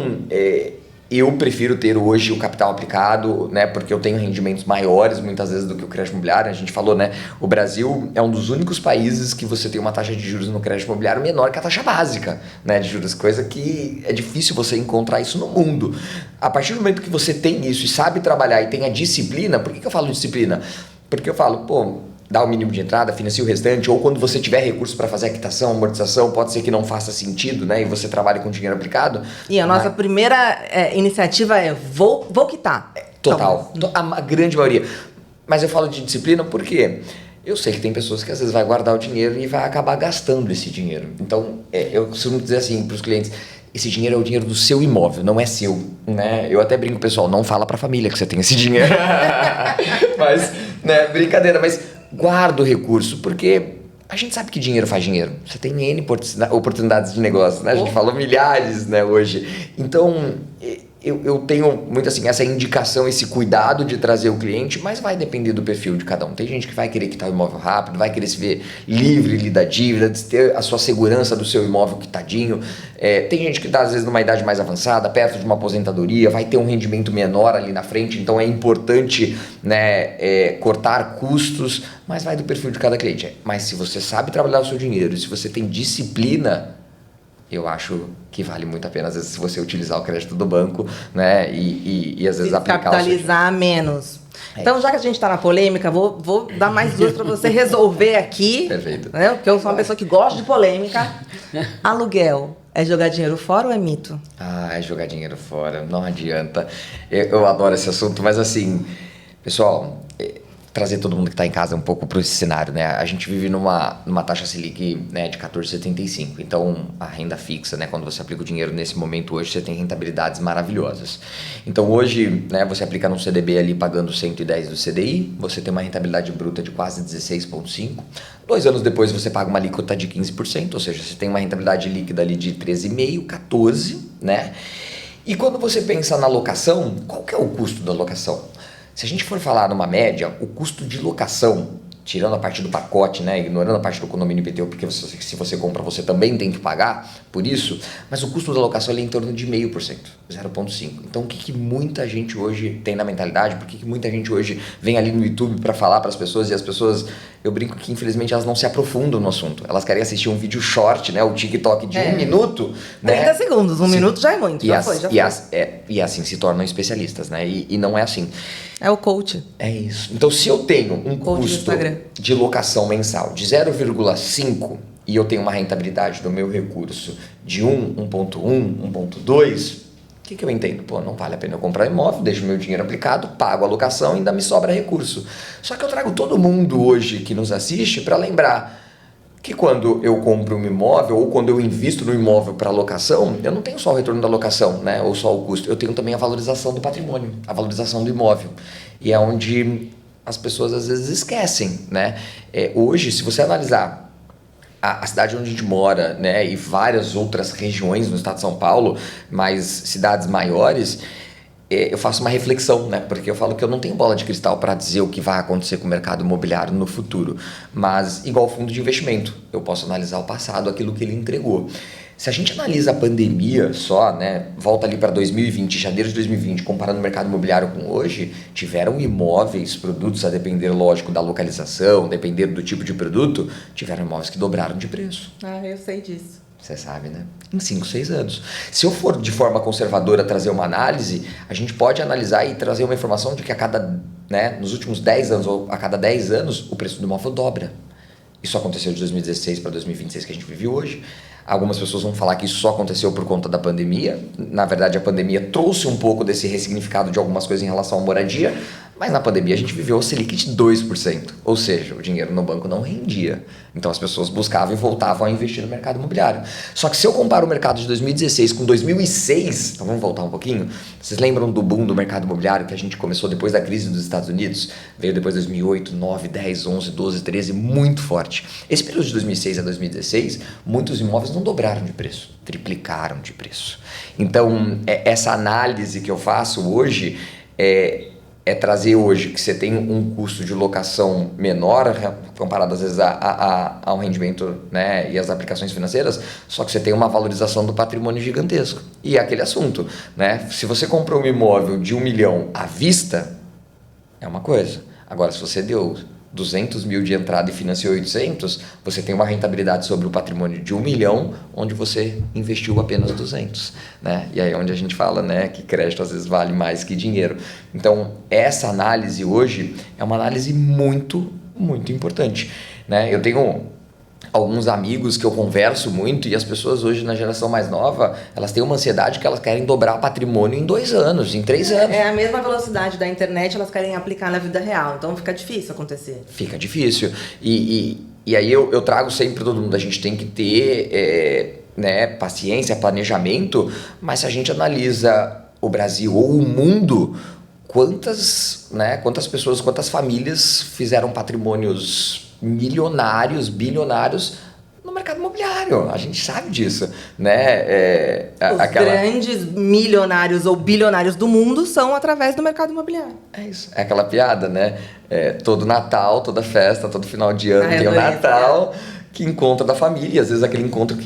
eu prefiro ter hoje o capital aplicado, né, porque eu tenho rendimentos maiores muitas vezes do que o crédito imobiliário. A gente falou, né, o Brasil é um dos únicos países que você tem uma taxa de juros no crédito imobiliário menor que a taxa básica, né, de juros, coisa que é difícil você encontrar isso no mundo. A partir do momento que você tem isso e sabe trabalhar e tem a disciplina, por que eu falo disciplina? Porque eu falo, pô, dá o mínimo de entrada, financia o restante, ou quando você tiver recursos para fazer a quitação, amortização, pode ser que não faça sentido, né? E você trabalhe com dinheiro aplicado. E a nossa primeira iniciativa é vou quitar. Total. A grande maioria. Mas eu falo de disciplina porque eu sei que tem pessoas que às vezes vai guardar o dinheiro e vai acabar gastando esse dinheiro. Então, eu costumo dizer assim para os clientes, esse dinheiro é o dinheiro do seu imóvel, não é seu, né? Eu até brinco, pessoal, não fala para a família que você tem esse dinheiro. Mas, né, brincadeira, mas guarda o recurso, porque a gente sabe que dinheiro faz dinheiro. Você tem N oportunidades de negócio, né? A gente falou milhares, né, hoje. Então, eu tenho muito assim, essa indicação, esse cuidado de trazer o cliente, mas vai depender do perfil de cada um. Tem gente que vai querer quitar o imóvel rápido, vai querer se ver livre da dívida, de ter a sua segurança do seu imóvel quitadinho. Tem gente que está, às vezes, numa idade mais avançada, perto de uma aposentadoria, vai ter um rendimento menor ali na frente, então é importante, né, cortar custos, mas vai do perfil de cada cliente. Mas se você sabe trabalhar o seu dinheiro, se você tem disciplina, eu acho que vale muito a pena, às vezes, se você utilizar o crédito do banco, né, e às vezes aplicar capitalizar menos. Então, já que a gente está na polêmica, vou dar mais duas para você resolver aqui. Perfeito. Né? Porque eu sou uma pessoa que gosta de polêmica. Aluguel é jogar dinheiro fora ou é mito? É jogar dinheiro fora, não adianta. Eu adoro esse assunto, mas assim, pessoal, trazer todo mundo que está em casa um pouco para esse cenário, né? A gente vive numa taxa Selic, né, de 14,75. Então, a renda fixa, né, quando você aplica o dinheiro nesse momento hoje, você tem rentabilidades maravilhosas. Então, hoje, né, você aplica num CDB ali pagando 110 do CDI, você tem uma rentabilidade bruta de quase 16,5. 2 anos depois, você paga uma alíquota de 15%, ou seja, você tem uma rentabilidade líquida ali de 13,5%, 14%, né? E quando você pensa na locação, qual que é o custo da locação? Se a gente for falar numa média, o custo de locação, tirando a parte do pacote, né, ignorando a parte do condomínio IPTU, porque se você compra, você também tem que pagar por isso, mas o custo da locação é em torno de 0,5%, 0,5%. Então, o que muita gente hoje tem na mentalidade? Por que muita gente hoje vem ali no YouTube para falar para as pessoas, e as pessoas, eu brinco que infelizmente elas não se aprofundam no assunto. Elas querem assistir um vídeo short, né, o TikTok de 1 minuto. 30 segundos, 1 minuto já é muito, já foi. E assim se tornam especialistas, né, e não é assim. É o coach. É isso. Então, se eu tenho um custo de locação mensal de 0,5 e eu tenho uma rentabilidade do meu recurso de 1,1, 1,2, o que eu entendo? Pô, não vale a pena eu comprar imóvel, deixo meu dinheiro aplicado, pago a locação e ainda me sobra recurso. Só que eu trago todo mundo hoje que nos assiste para lembrar que quando eu compro um imóvel ou quando eu invisto no imóvel para locação, eu não tenho só o retorno da locação, né, ou só o custo, eu tenho também a valorização do patrimônio, a valorização do imóvel. E é onde as pessoas às vezes esquecem, né? Hoje, se você analisar a cidade onde a gente mora, né, e várias outras regiões no estado de São Paulo, mas cidades maiores, eu faço uma reflexão, né? Porque eu falo que eu não tenho bola de cristal para dizer o que vai acontecer com o mercado imobiliário no futuro, mas igual fundo de investimento, eu posso analisar o passado, aquilo que ele entregou. Se a gente analisa a pandemia só, né, volta ali para 2020, janeiro de 2020, comparando o mercado imobiliário com hoje, tiveram imóveis, produtos, a depender, lógico, da localização, depender do tipo de produto, tiveram imóveis que dobraram de preço. Eu sei disso. Você sabe, né? Em 5, 6 anos. Se eu for de forma conservadora trazer uma análise, a gente pode analisar e trazer uma informação de que nos últimos 10 anos ou a cada 10 anos, o preço do imóvel dobra. Isso aconteceu de 2016 para 2026 que a gente vive hoje. Algumas pessoas vão falar que isso só aconteceu por conta da pandemia. Na verdade, a pandemia trouxe um pouco desse ressignificado de algumas coisas em relação à moradia, Mas na pandemia a gente viveu o Selic de 2%, ou seja, o dinheiro no banco não rendia. Então as pessoas buscavam e voltavam a investir no mercado imobiliário. Só que se eu comparo o mercado de 2016 com 2006, então vamos voltar um pouquinho, vocês lembram do boom do mercado imobiliário que a gente começou depois da crise dos Estados Unidos? Veio depois de 2008, 9, 10, 11, 12, 13, muito forte. Esse período de 2006 a 2016, muitos imóveis não dobraram de preço, triplicaram de preço. Então, essa análise que eu faço hoje é trazer hoje que você tem um custo de locação menor comparado às vezes ao rendimento, né, e as aplicações financeiras, só que você tem uma valorização do patrimônio gigantesco. E é aquele assunto, né? Se você comprou um imóvel de 1 milhão à vista, é uma coisa. Agora, se você deu 200 mil de entrada e financiou 800, você tem uma rentabilidade sobre o patrimônio de 1 milhão, onde você investiu apenas 200, né? E aí é onde a gente fala, né, que crédito às vezes vale mais que dinheiro. Então, essa análise hoje é uma análise muito, muito importante, né? Eu tenho alguns amigos que eu converso muito e as pessoas hoje na geração mais nova, elas têm uma ansiedade que elas querem dobrar o patrimônio em 2 anos, em 3 anos. É a mesma velocidade da internet, elas querem aplicar na vida real, então fica difícil acontecer. Fica difícil. E aí eu trago sempre todo mundo, a gente tem que ter né, paciência, planejamento, mas se a gente analisa o Brasil ou o mundo, quantas pessoas, quantas famílias fizeram patrimônios milionários, bilionários no mercado imobiliário. A gente sabe disso, né? Os grandes milionários ou bilionários do mundo são através do mercado imobiliário. É isso. É aquela piada, né? Todo Natal, toda festa, todo final de ano tem o Natal, que encontra da família. E às vezes aquele encontro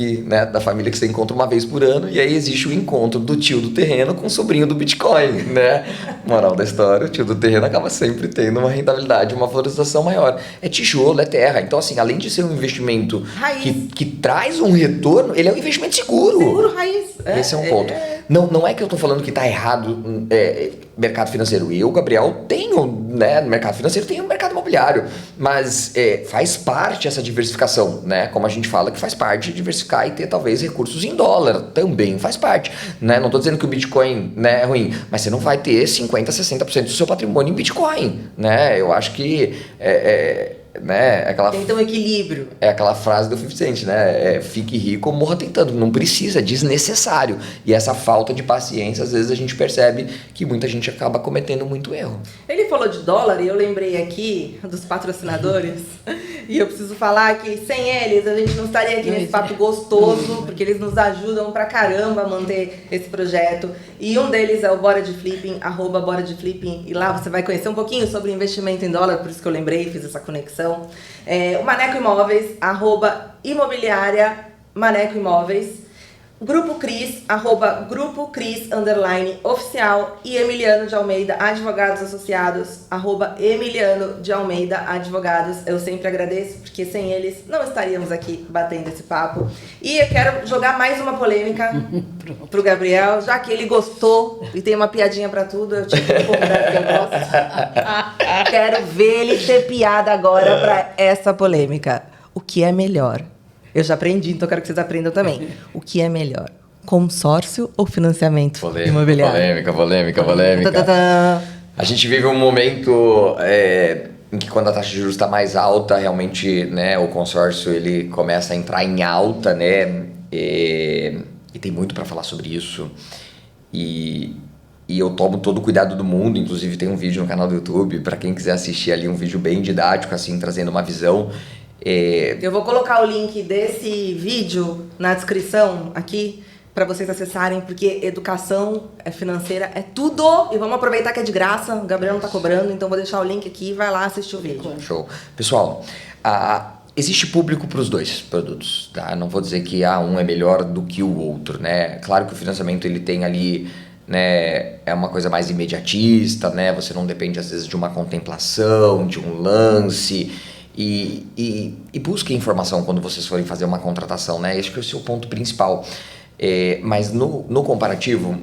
da família que você encontra uma vez por ano. E aí existe o encontro do tio do terreno com o sobrinho do Bitcoin, né? Moral da história, o tio do terreno acaba sempre tendo uma rentabilidade, uma valorização maior. É tijolo, é terra. Então, assim, além de ser um investimento que traz um retorno, ele é um investimento seguro. Seguro, raiz. Esse é um ponto. Não é que eu estou falando que está errado mercado financeiro. Eu, Gabriel, tenho, né, no mercado financeiro, tenho no mercado imobiliário. Mas faz parte essa diversificação, né? Como a gente fala que faz parte de diversificar e ter talvez recursos em dólar. Também faz parte, né? Não estou dizendo que o Bitcoin, né, é ruim, mas você não vai ter 50%, 60% do seu patrimônio em Bitcoin, né? Eu acho que né, tem que ter um equilíbrio. É aquela frase do 50 Cent, né? Fique rico ou morra tentando. Não precisa, é desnecessário. E essa falta de paciência, às vezes a gente percebe que muita gente acaba cometendo muito erro. Ele falou de dólar e eu lembrei aqui dos patrocinadores. E eu preciso falar que sem eles a gente não estaria aqui nesse papo gostoso, porque eles nos ajudam pra caramba a manter esse projeto. E um deles é o Bora de Flipping, @Bora de Flipping. E lá você vai conhecer um pouquinho sobre investimento em dólar, por isso que eu lembrei, fiz essa conexão. O Maneco Imóveis, @imobiliária Maneco Imóveis. Grupo Cris, Grupo Cris _oficial. E Emiliano de Almeida Advogados Associados, @Emiliano de Almeida Advogados. Eu sempre agradeço, porque sem eles não estaríamos aqui batendo esse papo. E eu quero jogar mais uma polêmica pro Gabriel, já que ele gostou e tem uma piadinha pra tudo. Eu tive um convidado que eu gosto. Quero ver ele ter piada agora pra essa polêmica. O que é melhor? Eu já aprendi, então quero que vocês aprendam também. O que é melhor? Consórcio ou financiamento imobiliário? Polêmica. A gente vive um momento em que quando a taxa de juros está mais alta, realmente, né, o consórcio ele começa a entrar em alta, né? E tem muito para falar sobre isso. E eu tomo todo o cuidado do mundo, inclusive tem um vídeo no canal do YouTube, para quem quiser assistir ali, um vídeo bem didático, assim, trazendo uma visão. Eu vou colocar o link desse vídeo na descrição aqui para vocês acessarem, porque educação financeira é tudo. E vamos aproveitar que é de graça, o Gabriel não tá cobrando, então vou deixar o link aqui e vai lá assistir o vídeo. Show. Pessoal, existe público para os dois produtos, tá? Não vou dizer que um é melhor do que o outro, né? Claro que o financiamento ele tem ali, né, é uma coisa mais imediatista, né? Você não depende às vezes de uma contemplação, de um lance. E busquem informação quando vocês forem fazer uma contratação, né? Acho que esse é o ponto principal. Mas no comparativo,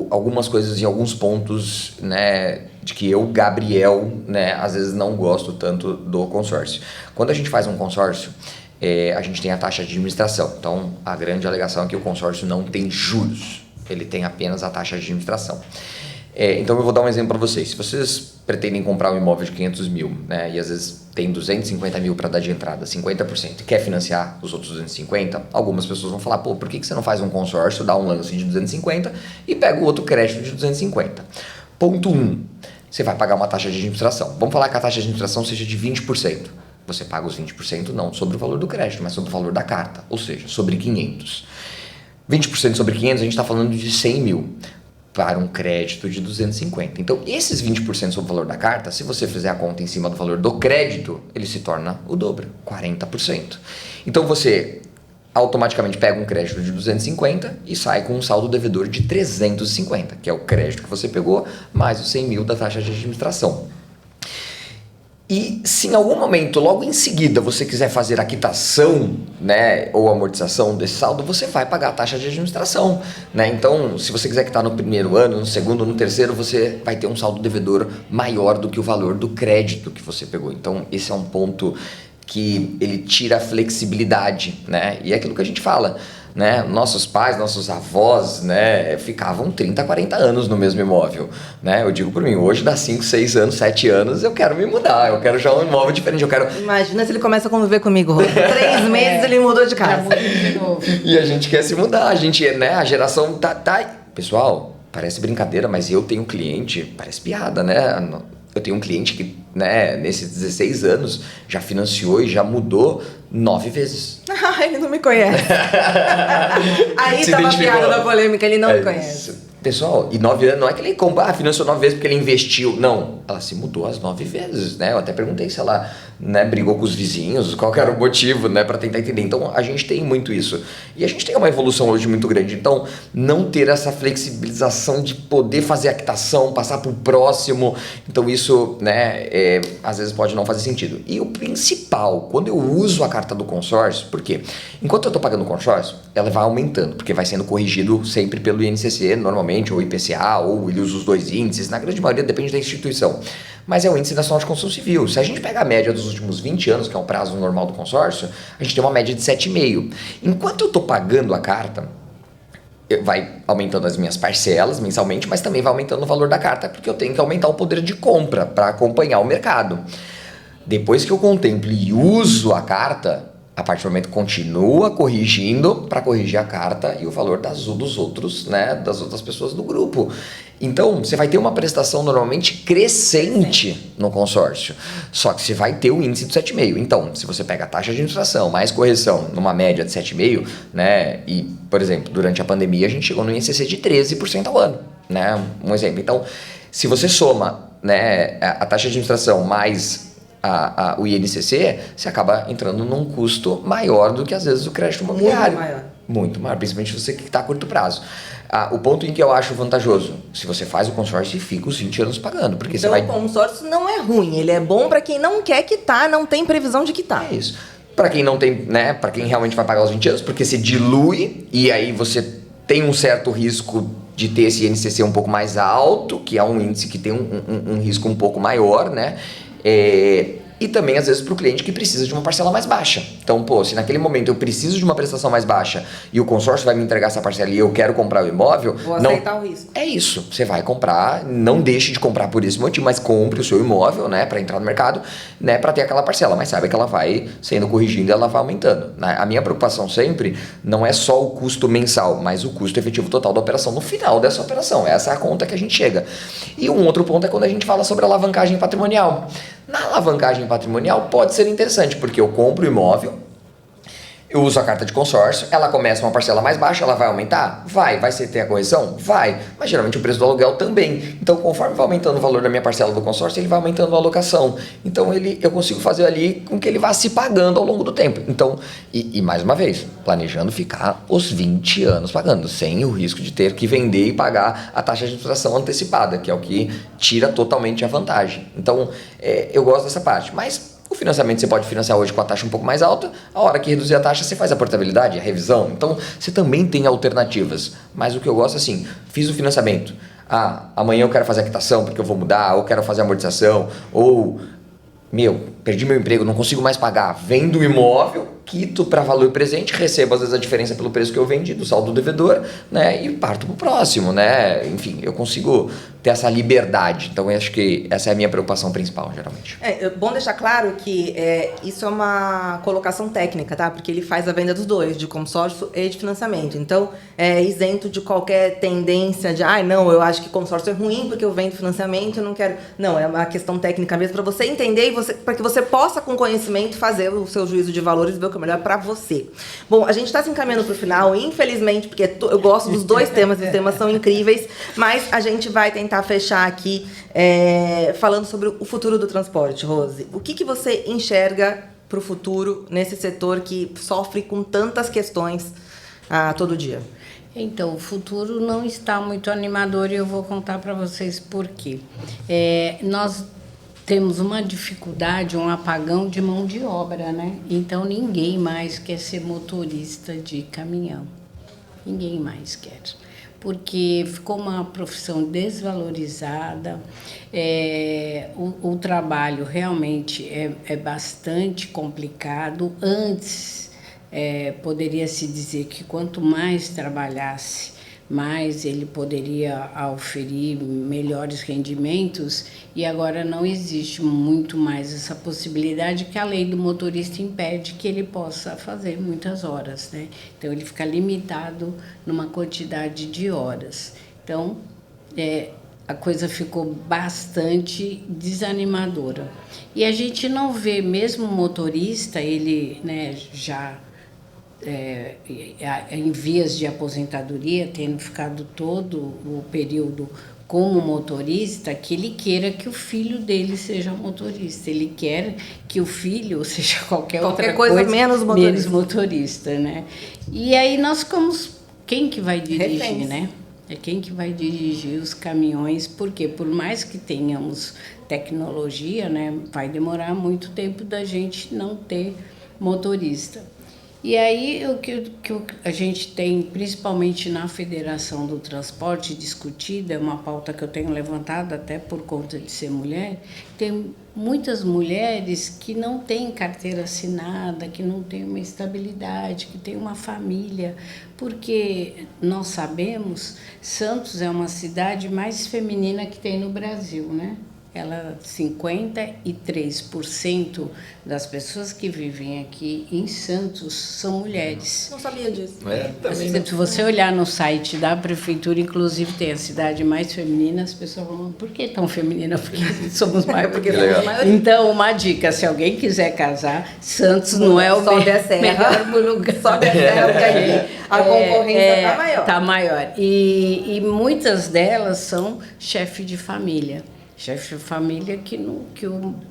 algumas coisas e alguns pontos, né, de que eu, Gabriel, né, às vezes não gosto tanto do consórcio. Quando a gente faz um consórcio, a gente tem a taxa de administração. Então, a grande alegação é que o consórcio não tem juros. Ele tem apenas a taxa de administração. Então, eu vou dar um exemplo para vocês. Se vocês pretendem comprar um imóvel de 500 mil, né? E às vezes tem 250 mil para dar de entrada, 50%, e quer financiar os outros 250, algumas pessoas vão falar, pô, por que você não faz um consórcio, dá um lance de 250 e pega o outro crédito de 250? Ponto 1, você vai pagar uma taxa de administração. Vamos falar que a taxa de administração seja de 20%. Você paga os 20% não sobre o valor do crédito, mas sobre o valor da carta, ou seja, sobre 500. 20% sobre 500, a gente está falando de 100 mil para um crédito de 250. Então, esses 20% sobre o valor da carta, se você fizer a conta em cima do valor do crédito, ele se torna o dobro, 40%. Então, você automaticamente pega um crédito de 250 e sai com um saldo devedor de 350, que é o crédito que você pegou, mais os 100 mil da taxa de administração. E se em algum momento, logo em seguida, você quiser fazer a quitação, né, ou amortização desse saldo, você vai pagar a taxa de administração, né? Então, se você quiser quitar no primeiro ano, no segundo, no terceiro, você vai ter um saldo devedor maior do que o valor do crédito que você pegou. Então, esse é um ponto que ele tira a flexibilidade, né? E é aquilo que a gente fala, né? Nossos pais, nossos avós, né, ficavam 30, 40 anos no mesmo imóvel, né? Eu digo por mim, hoje dá 5, 6 anos, 7 anos, eu quero me mudar, eu quero já um imóvel diferente, eu quero... Imagina se ele começa a conviver comigo, 3 meses ele mudou de casa. De novo. E a gente quer se mudar, a gente, né, a geração tá... Pessoal, parece brincadeira, mas eu tenho cliente, parece piada, né? Eu tenho um cliente que, né, nesses 16 anos, já financiou e já mudou 9 vezes. Ele não me conhece. Aí tava a piada da polêmica, ele não me conhece. Isso. Pessoal, e 9 anos, não é que ele financiou 9 vezes porque ele investiu. Não, ela se mudou as 9 vezes, né? Eu até perguntei se ela, né, brigou com os vizinhos, qual que era o motivo, né, para tentar entender. Então, a gente tem muito isso. E a gente tem uma evolução hoje muito grande. Então, não ter essa flexibilização de poder fazer a quitação, passar para o próximo. Então, isso, né, às vezes pode não fazer sentido. E o principal, quando eu uso a carta do consórcio, por quê? Enquanto eu estou pagando o consórcio, ela vai aumentando, porque vai sendo corrigido sempre pelo INCC, normalmente, ou IPCA, ou ele usa os 2 índices, na grande maioria depende da instituição. Mas é o Índice Nacional de Construção Civil. Se a gente pegar a média dos últimos 20 anos, que é o prazo normal do consórcio, a gente tem uma média de 7,5. Enquanto eu estou pagando a carta, vai aumentando as minhas parcelas mensalmente, mas também vai aumentando o valor da carta, porque eu tenho que aumentar o poder de compra para acompanhar o mercado. Depois que eu contemplo e uso a carta, a partir do momento continua corrigindo para corrigir a carta e o valor dos outros, né, das outras pessoas do grupo. Então, você vai ter uma prestação normalmente crescente no consórcio, só que você vai ter o índice de 7,5. Então, se você pega a taxa de administração mais correção numa média de 7,5, né, e, por exemplo, durante a pandemia a gente chegou no INCC de 13% ao ano, né, um exemplo. Então, se você soma, né, a taxa de administração mais o INCC, você acaba entrando num custo maior do que às vezes o crédito imobiliário. Muito maior, principalmente você que está a curto prazo. O ponto em que eu acho vantajoso, se você faz o consórcio e fica os 20 anos pagando. Porque então, o consórcio não é ruim, ele é bom para quem não quer quitar, não tem previsão de quitar. É isso. Para quem não tem, né, para quem realmente vai pagar os 20 anos, porque se dilui e aí você tem um certo risco de ter esse INCC um pouco mais alto, que é um índice que tem um risco um pouco maior, né? E também, às vezes, para o cliente que precisa de uma parcela mais baixa. Então, pô, se naquele momento eu preciso de uma prestação mais baixa e o consórcio vai me entregar essa parcela e eu quero comprar o imóvel... Vou aceitar o risco. É isso. Você vai comprar, não deixe de comprar por esse motivo, mas compre o seu imóvel, né, para entrar no mercado, né, para ter aquela parcela. Mas saiba que ela vai sendo corrigida e ela vai aumentando. A minha preocupação sempre não é só o custo mensal, mas o custo efetivo total da operação no final dessa operação. Essa é a conta que a gente chega. E um outro ponto é quando a gente fala sobre alavancagem patrimonial. Na alavancagem patrimonial pode ser interessante, porque eu compro o imóvel, eu uso a carta de consórcio, ela começa uma parcela mais baixa, ela vai aumentar? Vai ser ter a correção? Vai, mas geralmente o preço do aluguel também. Então, conforme vai aumentando o valor da minha parcela do consórcio, ele vai aumentando a alocação. Então, eu consigo fazer ali com que ele vá se pagando ao longo do tempo. Então, e mais uma vez, planejando ficar os 20 anos pagando, sem o risco de ter que vender e pagar a taxa de administração antecipada, que é o que tira totalmente a vantagem. Então, eu gosto dessa parte, mas... O financiamento você pode financiar hoje com a taxa um pouco mais alta, a hora que reduzir a taxa você faz a portabilidade, a revisão, então você também tem alternativas, mas o que eu gosto é assim, fiz o financiamento, amanhã eu quero fazer a quitação porque eu vou mudar, ou quero fazer a amortização, ou, perdi meu emprego, não consigo mais pagar, vendo o imóvel, quito para valor presente, recebo às vezes a diferença pelo preço que eu vendi, do saldo do devedor, né, e parto pro próximo, né, enfim, eu consigo ter essa liberdade. Então, eu acho que essa é a minha preocupação principal, geralmente. É bom deixar claro que isso é uma colocação técnica, tá? Porque ele faz a venda dos dois, de consórcio e de financiamento. Então, é isento de qualquer tendência de, não, eu acho que consórcio é ruim porque eu vendo financiamento, eu não quero... Não, é uma questão técnica mesmo para você entender e para que você possa, com conhecimento, fazer o seu juízo de valores e ver o que é melhor para você. Bom, a gente está se encaminhando para o final, infelizmente, porque eu gosto dos dois temas, os temas são incríveis, mas a gente vai tentar fechar aqui falando sobre o futuro do transporte, Rose. O que você enxerga para o futuro nesse setor que sofre com tantas questões todo dia? Então, o futuro não está muito animador e eu vou contar para vocês por quê. Nós temos uma dificuldade, um apagão de mão de obra, né? Então, ninguém mais quer ser motorista de caminhão. Ninguém mais quer. Porque ficou uma profissão desvalorizada, o trabalho realmente é bastante complicado. Antes, poderia-se dizer que quanto mais trabalhasse, mais ele poderia oferir melhores rendimentos, e agora não existe muito mais essa possibilidade, que a lei do motorista impede que ele possa fazer muitas horas, né? Então, ele fica limitado numa quantidade de horas. Então, a coisa ficou bastante desanimadora. E a gente não vê, mesmo o motorista, ele, né, já... em vias de aposentadoria, tendo ficado todo o período como motorista, que ele queira que o filho dele seja motorista. Ele quer que o filho seja qualquer outra coisa menos motorista, né? E aí nós ficamos... Quem que vai dirigir, né? É quem que vai dirigir os caminhões, porque por mais que tenhamos tecnologia, né, vai demorar muito tempo da gente não ter motorista. E aí, o que a gente tem, principalmente na Federação do Transporte, discutida, é uma pauta que eu tenho levantado até por conta de ser mulher, tem muitas mulheres que não têm carteira assinada, que não têm uma estabilidade, que têm uma família, porque nós sabemos, Santos é uma cidade mais feminina que tem no Brasil, né? 53% das pessoas que vivem aqui em Santos são mulheres. Não sabia disso. Se você olhar no site da prefeitura, inclusive tem a cidade mais feminina, as pessoas vão, por que tão feminina? Porque somos mais. Então, uma dica, se alguém quiser casar, Santos não é o melhor lugar. Sobe a serra, porque aí a concorrência está maior. Está maior. E muitas delas são chefe de família que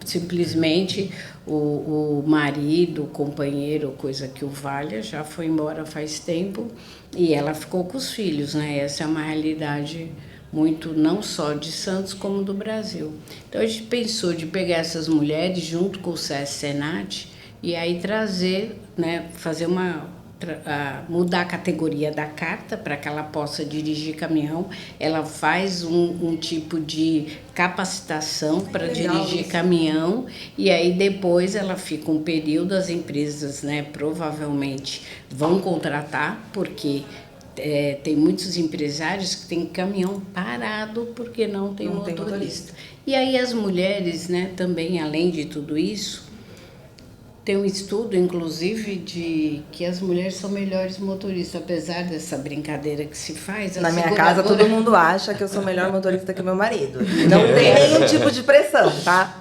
simplesmente o marido, o companheiro, coisa que o valha, já foi embora faz tempo e ela ficou com os filhos, né? Essa é uma realidade muito, não só de Santos, como do Brasil. Então, a gente pensou de pegar essas mulheres junto com o SESC Senat e aí trazer, né, fazer mudar a categoria da carta para que ela possa dirigir caminhão. Ela faz um tipo de capacitação para dirigir caminhão e aí depois ela fica um período, as empresas, né, provavelmente vão contratar, porque tem muitos empresários que têm caminhão parado porque não tem motorista. E aí as mulheres, né, também, além de tudo isso, tem um estudo, inclusive, de que as mulheres são melhores motoristas, apesar dessa brincadeira que se faz. Na minha casa, todo mundo acha que eu sou melhor motorista que meu marido. Não tem nenhum tipo de pressão, tá?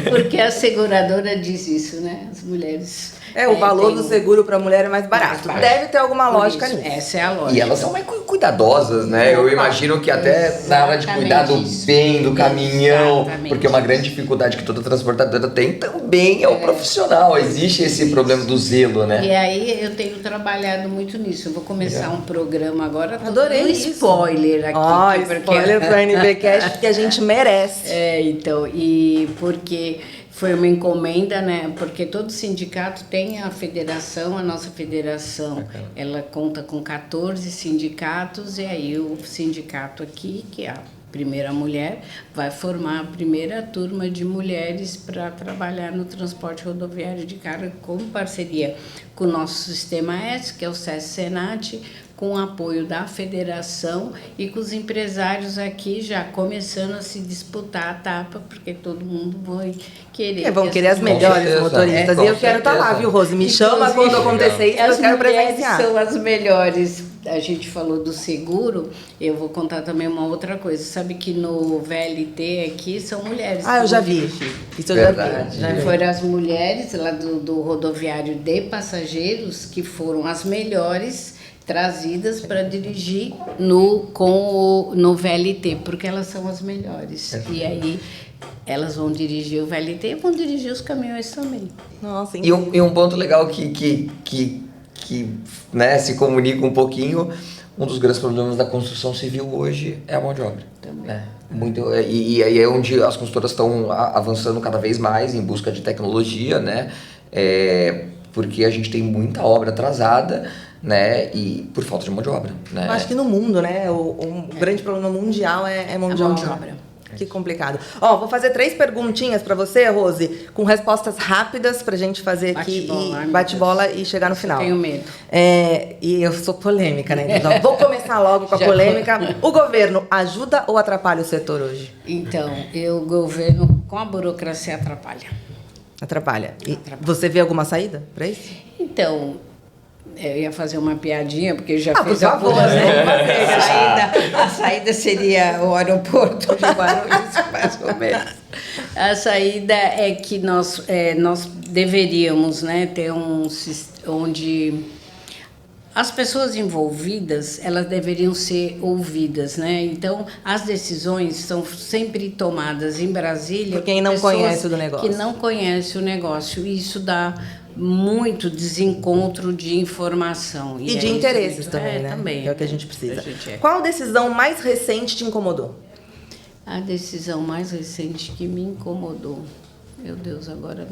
Porque a seguradora diz isso, né? As mulheres... o valor do seguro para a mulher é mais barato. Deve ter alguma lógica nisso. Essa é a lógica. E elas são mais cuidadosas, né? Eu imagino que até na hora de cuidar do bem, do caminhão, porque uma grande dificuldade que toda transportadora tem também é o profissional. Existe esse problema do zelo, né? E aí eu tenho trabalhado muito nisso. Eu vou começar um programa agora. Adorei isso. Spoiler aqui. Spoiler para a NBcast que a gente merece. Então, e porque... Foi uma encomenda, né? Porque todo sindicato tem a federação, a nossa federação, ela conta com 14 sindicatos, e aí o sindicato aqui, que é a primeira mulher, vai formar a primeira turma de mulheres para trabalhar no transporte rodoviário de carga, com parceria com o nosso Sistema S, que é o SESC Senat, com o apoio da federação e com os empresários aqui já começando a se disputar a etapa, porque todo mundo vai querer. Vão querer as melhores certeza. motoristas. E eu quero estar lá, viu, Rose? Me chama quando acontecer isso, eu quero presenciar. São as melhores. A gente falou do seguro, eu vou contar também uma outra coisa. Sabe que no VLT aqui são mulheres. Eu já vi. Isso eu já Verdade. vi. Já vi. Foram as mulheres lá do rodoviário de passageiros que foram as melhores trazidas para dirigir no VLT, porque elas são as melhores. E aí elas vão dirigir o VLT e vão dirigir os caminhões também. Nossa, E um ponto legal que né, se comunica um pouquinho, um dos grandes problemas da construção civil hoje é a mão de obra. Também. Né? E aí é onde as consultoras estão avançando cada vez mais em busca de tecnologia, né? Porque a gente tem muita obra atrasada, né? E por falta de mão de obra. Né? eu acho que no mundo, né? O grande problema mundial é mão de obra. Que complicado. Vou fazer 3 perguntinhas pra você, Rose, com respostas rápidas pra gente fazer aqui Bate-bola, e bate-bola e chegar no final. Tenho medo. E eu sou polêmica, né? Então, vou começar logo com a polêmica. O governo ajuda ou atrapalha o setor hoje? Então, o governo com a burocracia atrapalha. Atrapalha. E você vê alguma saída pra isso? Então, eu ia fazer uma piadinha, porque já por fiz favor, algumas, né? A saída seria o aeroporto de Guarulhos, mais ou menos. A saída é que nós deveríamos, né, ter um sistema onde as pessoas envolvidas, elas deveriam ser ouvidas, né? Então, as decisões são sempre tomadas em Brasília por quem não conhece do negócio. Que não conhece o negócio. E isso dá muito desencontro de informação. E de interesses também, né? Também. É o que a gente precisa. Qual decisão mais recente te incomodou? A decisão mais recente que me incomodou. Meu Deus, agora...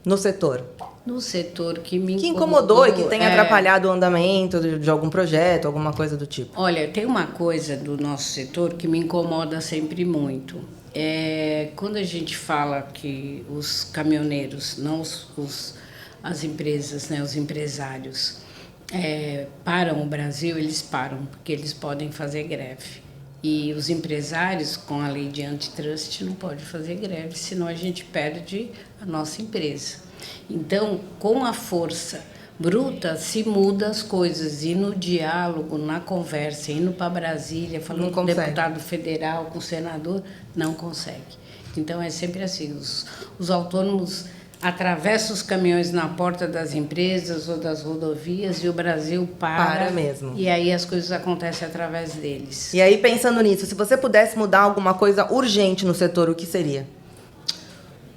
No setor? No setor que me Que incomodou e que tem atrapalhado o andamento de algum projeto, alguma coisa do tipo. Olha, tem uma coisa do nosso setor que me incomoda sempre muito. Quando a gente fala que os caminhoneiros, não as empresas, né, os empresários, param o Brasil, eles param, porque eles podem fazer greve. E os empresários, com a lei de antitrust, não podem fazer greve, senão a gente perde a nossa empresa. Então, com a força bruta, se muda as coisas. E no diálogo, na conversa, indo para Brasília, falando com o deputado federal, com o senador, não consegue. Então, é sempre assim, os autônomos atravessam os caminhões na porta das empresas ou das rodovias e o Brasil para mesmo. E aí as coisas acontecem através deles. E aí, pensando nisso, se você pudesse mudar alguma coisa urgente no setor, o que seria?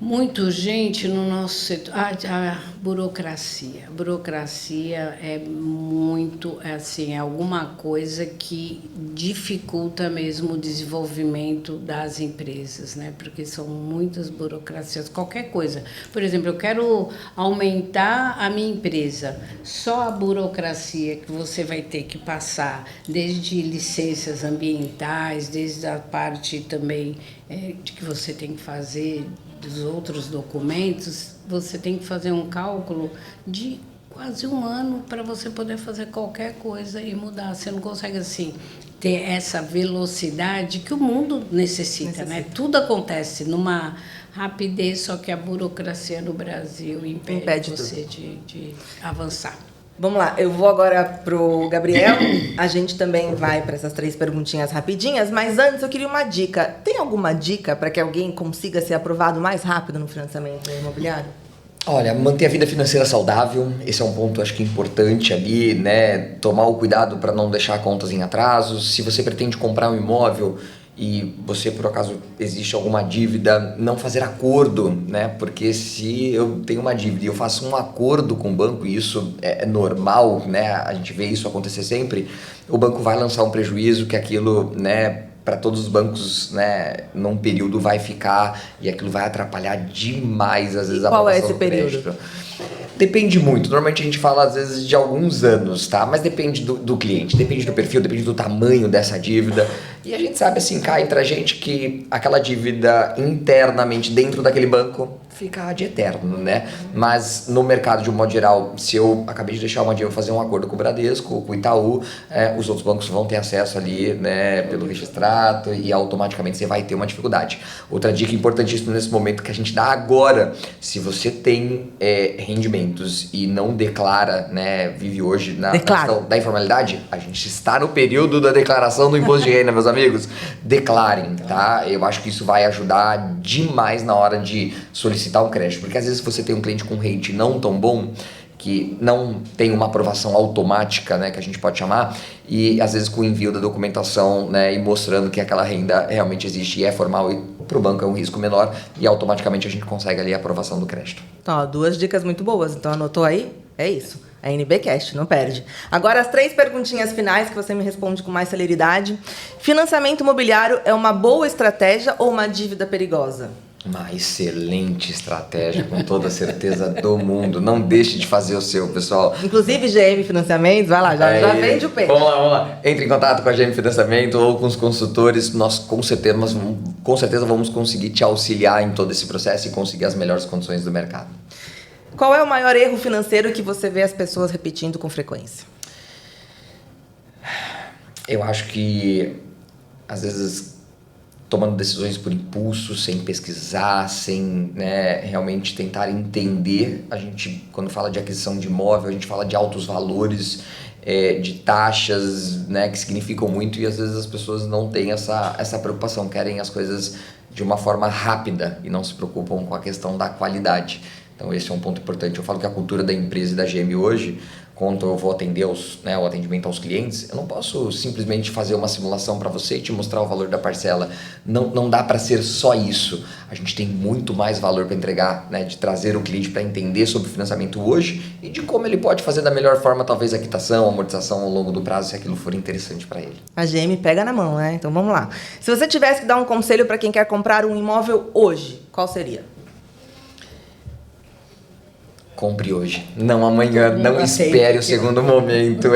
Muito urgente no nosso setor. A burocracia. A burocracia é muito, é alguma coisa que dificulta mesmo o desenvolvimento das empresas, né? Porque são muitas burocracias. Qualquer coisa. Por exemplo, eu quero aumentar a minha empresa. Só a burocracia que você vai ter que passar, desde licenças ambientais, desde a parte também de que você tem que fazer dos outros documentos, você tem que fazer um cálculo de quase 1 ano para você poder fazer qualquer coisa e mudar. Você não consegue, assim, ter essa velocidade que o mundo necessita. Né? Tudo acontece numa rapidez, só que a burocracia no Brasil impede você de avançar. Vamos lá, eu vou agora pro Gabriel. A gente também vai para essas 3 perguntinhas rapidinhas, mas antes eu queria uma dica. Tem alguma dica para que alguém consiga ser aprovado mais rápido no financiamento imobiliário? Olha, manter a vida financeira saudável, esse é um ponto, acho que importante ali, né? Tomar o cuidado para não deixar contas em atrasos. Se você pretende comprar um imóvel e você, por acaso, existe alguma dívida, não fazer acordo, né? Porque se eu tenho uma dívida e eu faço um acordo com o banco, e isso é normal, né? A gente vê isso acontecer sempre, o banco vai lançar um prejuízo que aquilo, né, para todos os bancos, né, num período vai ficar e aquilo vai atrapalhar demais, às vezes, a qual é aprovação esse do período? crédito. Depende muito. Normalmente a gente fala, às vezes, de alguns anos, tá? Mas depende do cliente, depende do perfil, depende do tamanho dessa dívida. E a gente sabe, assim, cá entre a gente que aquela dívida internamente dentro daquele banco fica de eterno, né? Mas no mercado, de um modo geral, se eu acabei de deixar uma dívida, fazer um acordo com o Bradesco, com o Itaú, os outros bancos vão ter acesso ali, né, pelo registrato e automaticamente você vai ter uma dificuldade. Outra dica importantíssima nesse momento que a gente dá agora, se você tem rendimentos e não declara, né, vive hoje na questão da informalidade, a gente está no período da declaração do imposto de renda, meus amigos. Declarem, tá? Eu acho que isso vai ajudar demais na hora de solicitar um crédito, porque às vezes você tem um cliente com rate não tão bom, que não tem uma aprovação automática, né, que a gente pode chamar, e às vezes com o envio da documentação, né, e mostrando que aquela renda realmente existe e é formal, e para o banco é um risco menor, e automaticamente a gente consegue ali a aprovação do crédito. Então, ó, 2 dicas muito boas. Então, anotou aí? É isso. A NBcast, não perde. Agora, as 3 perguntinhas finais que você me responde com mais celeridade. Financiamento imobiliário é uma boa estratégia ou uma dívida perigosa? Uma excelente estratégia, com toda a certeza do mundo. Não deixe de fazer o seu, pessoal. Inclusive, GM Financiamentos, vai lá, já vende o peixe. Vamos lá. Entre em contato com a GM Financiamento ou com os consultores. Nós com certeza vamos conseguir te auxiliar em todo esse processo e conseguir as melhores condições do mercado. Qual é o maior erro financeiro que você vê as pessoas repetindo com frequência? Eu acho que, às vezes, tomando decisões por impulso, sem pesquisar, sem, né, realmente tentar entender. A gente, quando fala de aquisição de imóvel, a gente fala de altos valores, de taxas, né, que significam muito, e às vezes as pessoas não têm essa preocupação, querem as coisas de uma forma rápida e não se preocupam com a questão da qualidade. Então esse é um ponto importante. Eu falo que a cultura da empresa e da GM hoje, quando eu vou atender o atendimento aos clientes, eu não posso simplesmente fazer uma simulação para você e te mostrar o valor da parcela. Não dá para ser só isso. A gente tem muito mais valor para entregar, né, de trazer o cliente para entender sobre o financiamento hoje e de como ele pode fazer da melhor forma, talvez a quitação, a amortização ao longo do prazo, se aquilo for interessante para ele. A GM pega na mão, né? Então vamos lá. Se você tivesse que dar um conselho para quem quer comprar um imóvel hoje, qual seria? Compre hoje, não amanhã, não espere o segundo momento.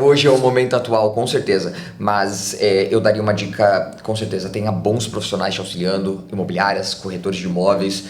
Hoje é o momento atual, com certeza. Mas eu daria uma dica, com certeza, tenha bons profissionais te auxiliando, imobiliárias, corretores de imóveis.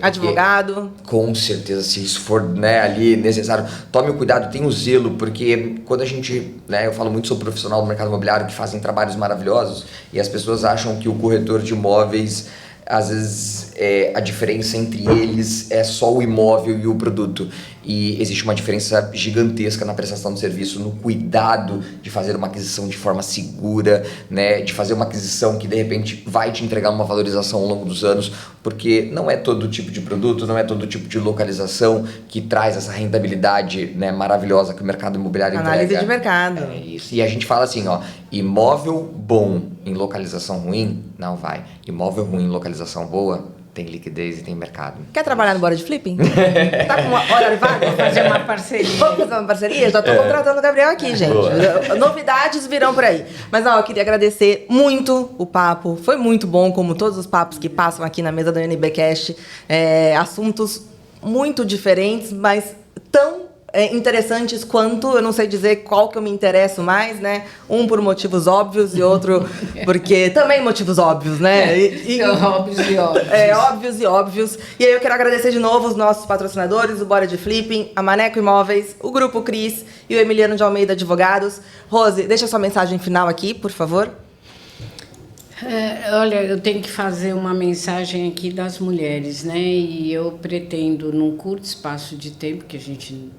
Advogado. Com certeza, se isso for, né, ali necessário, tome o cuidado, tenha o zelo, porque quando a gente, né, eu falo muito sobre profissional do mercado imobiliário que fazem trabalhos maravilhosos e as pessoas acham que o corretor de imóveis, às vezes a diferença entre eles é só o imóvel e o produto, e existe uma diferença gigantesca na prestação de serviço, no cuidado de fazer uma aquisição de forma segura, né, de fazer uma aquisição que de repente vai te entregar uma valorização ao longo dos anos, porque não é todo tipo de produto, não é todo tipo de localização que traz essa rentabilidade, né, maravilhosa que o mercado imobiliário entrega. Análise de mercado. É isso. E a gente fala assim, ó, imóvel bom em localização ruim, não vai. Imóvel ruim em localização boa, tem liquidez e tem mercado. Quer trabalhar no Bora de Flipping? Tá com uma hora vaga? Vamos fazer uma parceria. Vamos fazer uma parceria? Já tô contratando o Gabriel aqui, gente. Boa. Novidades virão por aí. Mas, ó, eu queria agradecer muito o papo. Foi muito bom, como todos os papos que passam aqui na mesa do NBcast. Assuntos muito diferentes, mas tão interessantes quanto, eu não sei dizer qual que eu me interesso mais, né? Um por motivos óbvios e outro porque também motivos óbvios, né? Óbvios e óbvios. Óbvios e óbvios. E aí eu quero agradecer de novo os nossos patrocinadores, o Bora de Flipping, a Maneco Imóveis, o Grupo Cris e o Emiliano de Almeida Advogados. Rose, deixa sua mensagem final aqui, por favor. Olha, eu tenho que fazer uma mensagem aqui das mulheres, né? E eu pretendo, num curto espaço de tempo, que a gente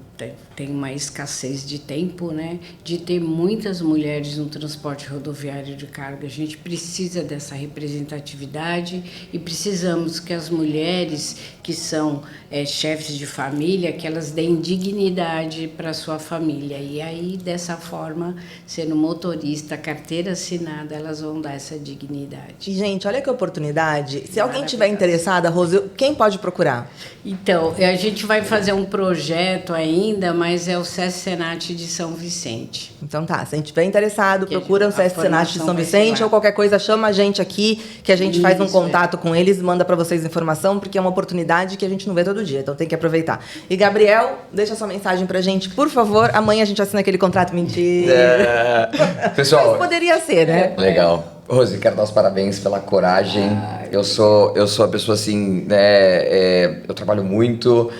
tem uma escassez de tempo, né, de ter muitas mulheres no transporte rodoviário de carga. A gente precisa dessa representatividade e precisamos que as mulheres que são chefes de família, que elas deem dignidade para a sua família. E aí, dessa forma, sendo motorista, carteira assinada, elas vão dar essa dignidade. E, gente, olha que oportunidade. Se alguém estiver interessada, Rose, quem pode procurar? Então, a gente vai fazer um projeto ainda, ainda, mas é o SESC Senat de São Vicente. Então tá, se a gente estiver interessado, procura o a SESC Senat de formação São vai ser Vicente lá. ou qualquer coisa, chama a gente aqui, que a gente faz um Isso, contato com eles, manda pra vocês informação, porque é uma oportunidade que a gente não vê todo dia, então tem que aproveitar. E Gabriel, deixa sua mensagem pra gente, por favor. Amanhã a gente assina aquele contrato, mentira. Pessoal, Mas poderia ser, né? legal. Rose, quero dar os parabéns pela coragem. Eu sou a pessoa assim, né? Eu trabalho muito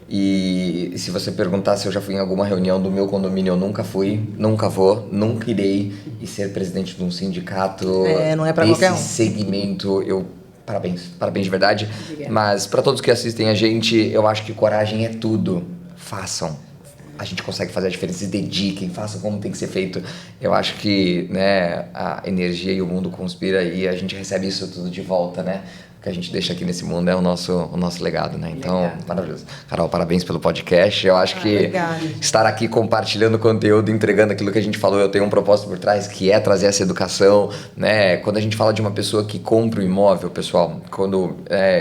e se você perguntar se eu já fui em alguma reunião do meu condomínio, eu nunca fui, nunca vou, nunca irei. E ser presidente de um sindicato não é pra desse qualquer um. segmento, parabéns de verdade. Obrigada. Mas para todos que assistem a gente, eu acho que coragem é tudo. Façam. A gente consegue fazer a diferença, se dediquem, façam como tem que ser feito. Eu acho que, né, a energia e o mundo conspira e a gente recebe isso tudo de volta, né? O que a gente deixa aqui nesse mundo é o nosso legado, né? Então, Legal. maravilhoso. Carol, parabéns pelo podcast. Eu acho que obrigada. estar aqui compartilhando conteúdo, entregando aquilo que a gente falou, eu tenho um propósito por trás, que é trazer essa educação, né? Quando a gente fala de uma pessoa que compra um imóvel, pessoal, quando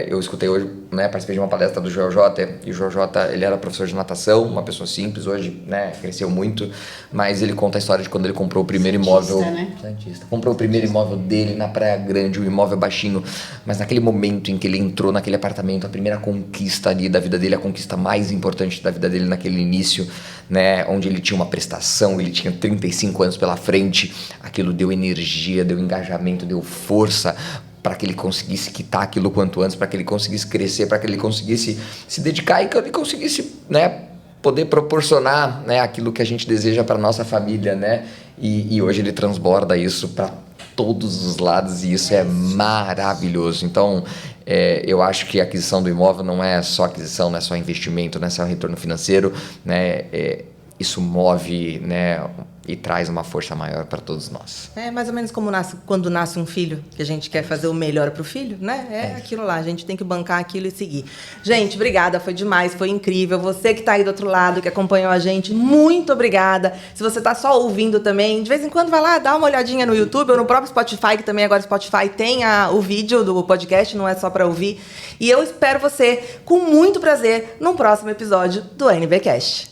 eu escutei hoje, né, participei de uma palestra do Joel J, e o Joel J, ele era professor de natação, uma pessoa simples, hoje, né, cresceu muito, mas ele conta a história de quando ele comprou o primeiro imóvel... Né? Santista. Comprou o primeiro imóvel dele na Praia Grande, um imóvel baixinho, mas naquele momento em que ele entrou naquele apartamento, a primeira conquista ali da vida dele, a conquista mais importante da vida dele naquele início, né, onde ele tinha uma prestação, ele tinha 35 anos pela frente, aquilo deu energia, deu engajamento, deu força para que ele conseguisse quitar aquilo quanto antes, para que ele conseguisse crescer, para que ele conseguisse se dedicar e que ele conseguisse, né, poder proporcionar, né, aquilo que a gente deseja para nossa família, né? E hoje ele transborda isso para todos os lados e isso é maravilhoso. Então, eu acho que a aquisição do imóvel não é só aquisição, não é só investimento, não é só retorno financeiro, né? Isso move, né, e traz uma força maior para todos nós. É mais ou menos como quando nasce um filho, que a gente quer fazer o melhor pro filho, né? É aquilo lá, a gente tem que bancar aquilo e seguir. Gente, obrigada, foi demais, foi incrível. Você que tá aí do outro lado, que acompanhou a gente, muito obrigada. Se você tá só ouvindo também, de vez em quando vai lá, dá uma olhadinha no YouTube ou no próprio Spotify, que também agora o Spotify tem o vídeo do podcast, não é só para ouvir. E eu espero você com muito prazer num próximo episódio do NBcast.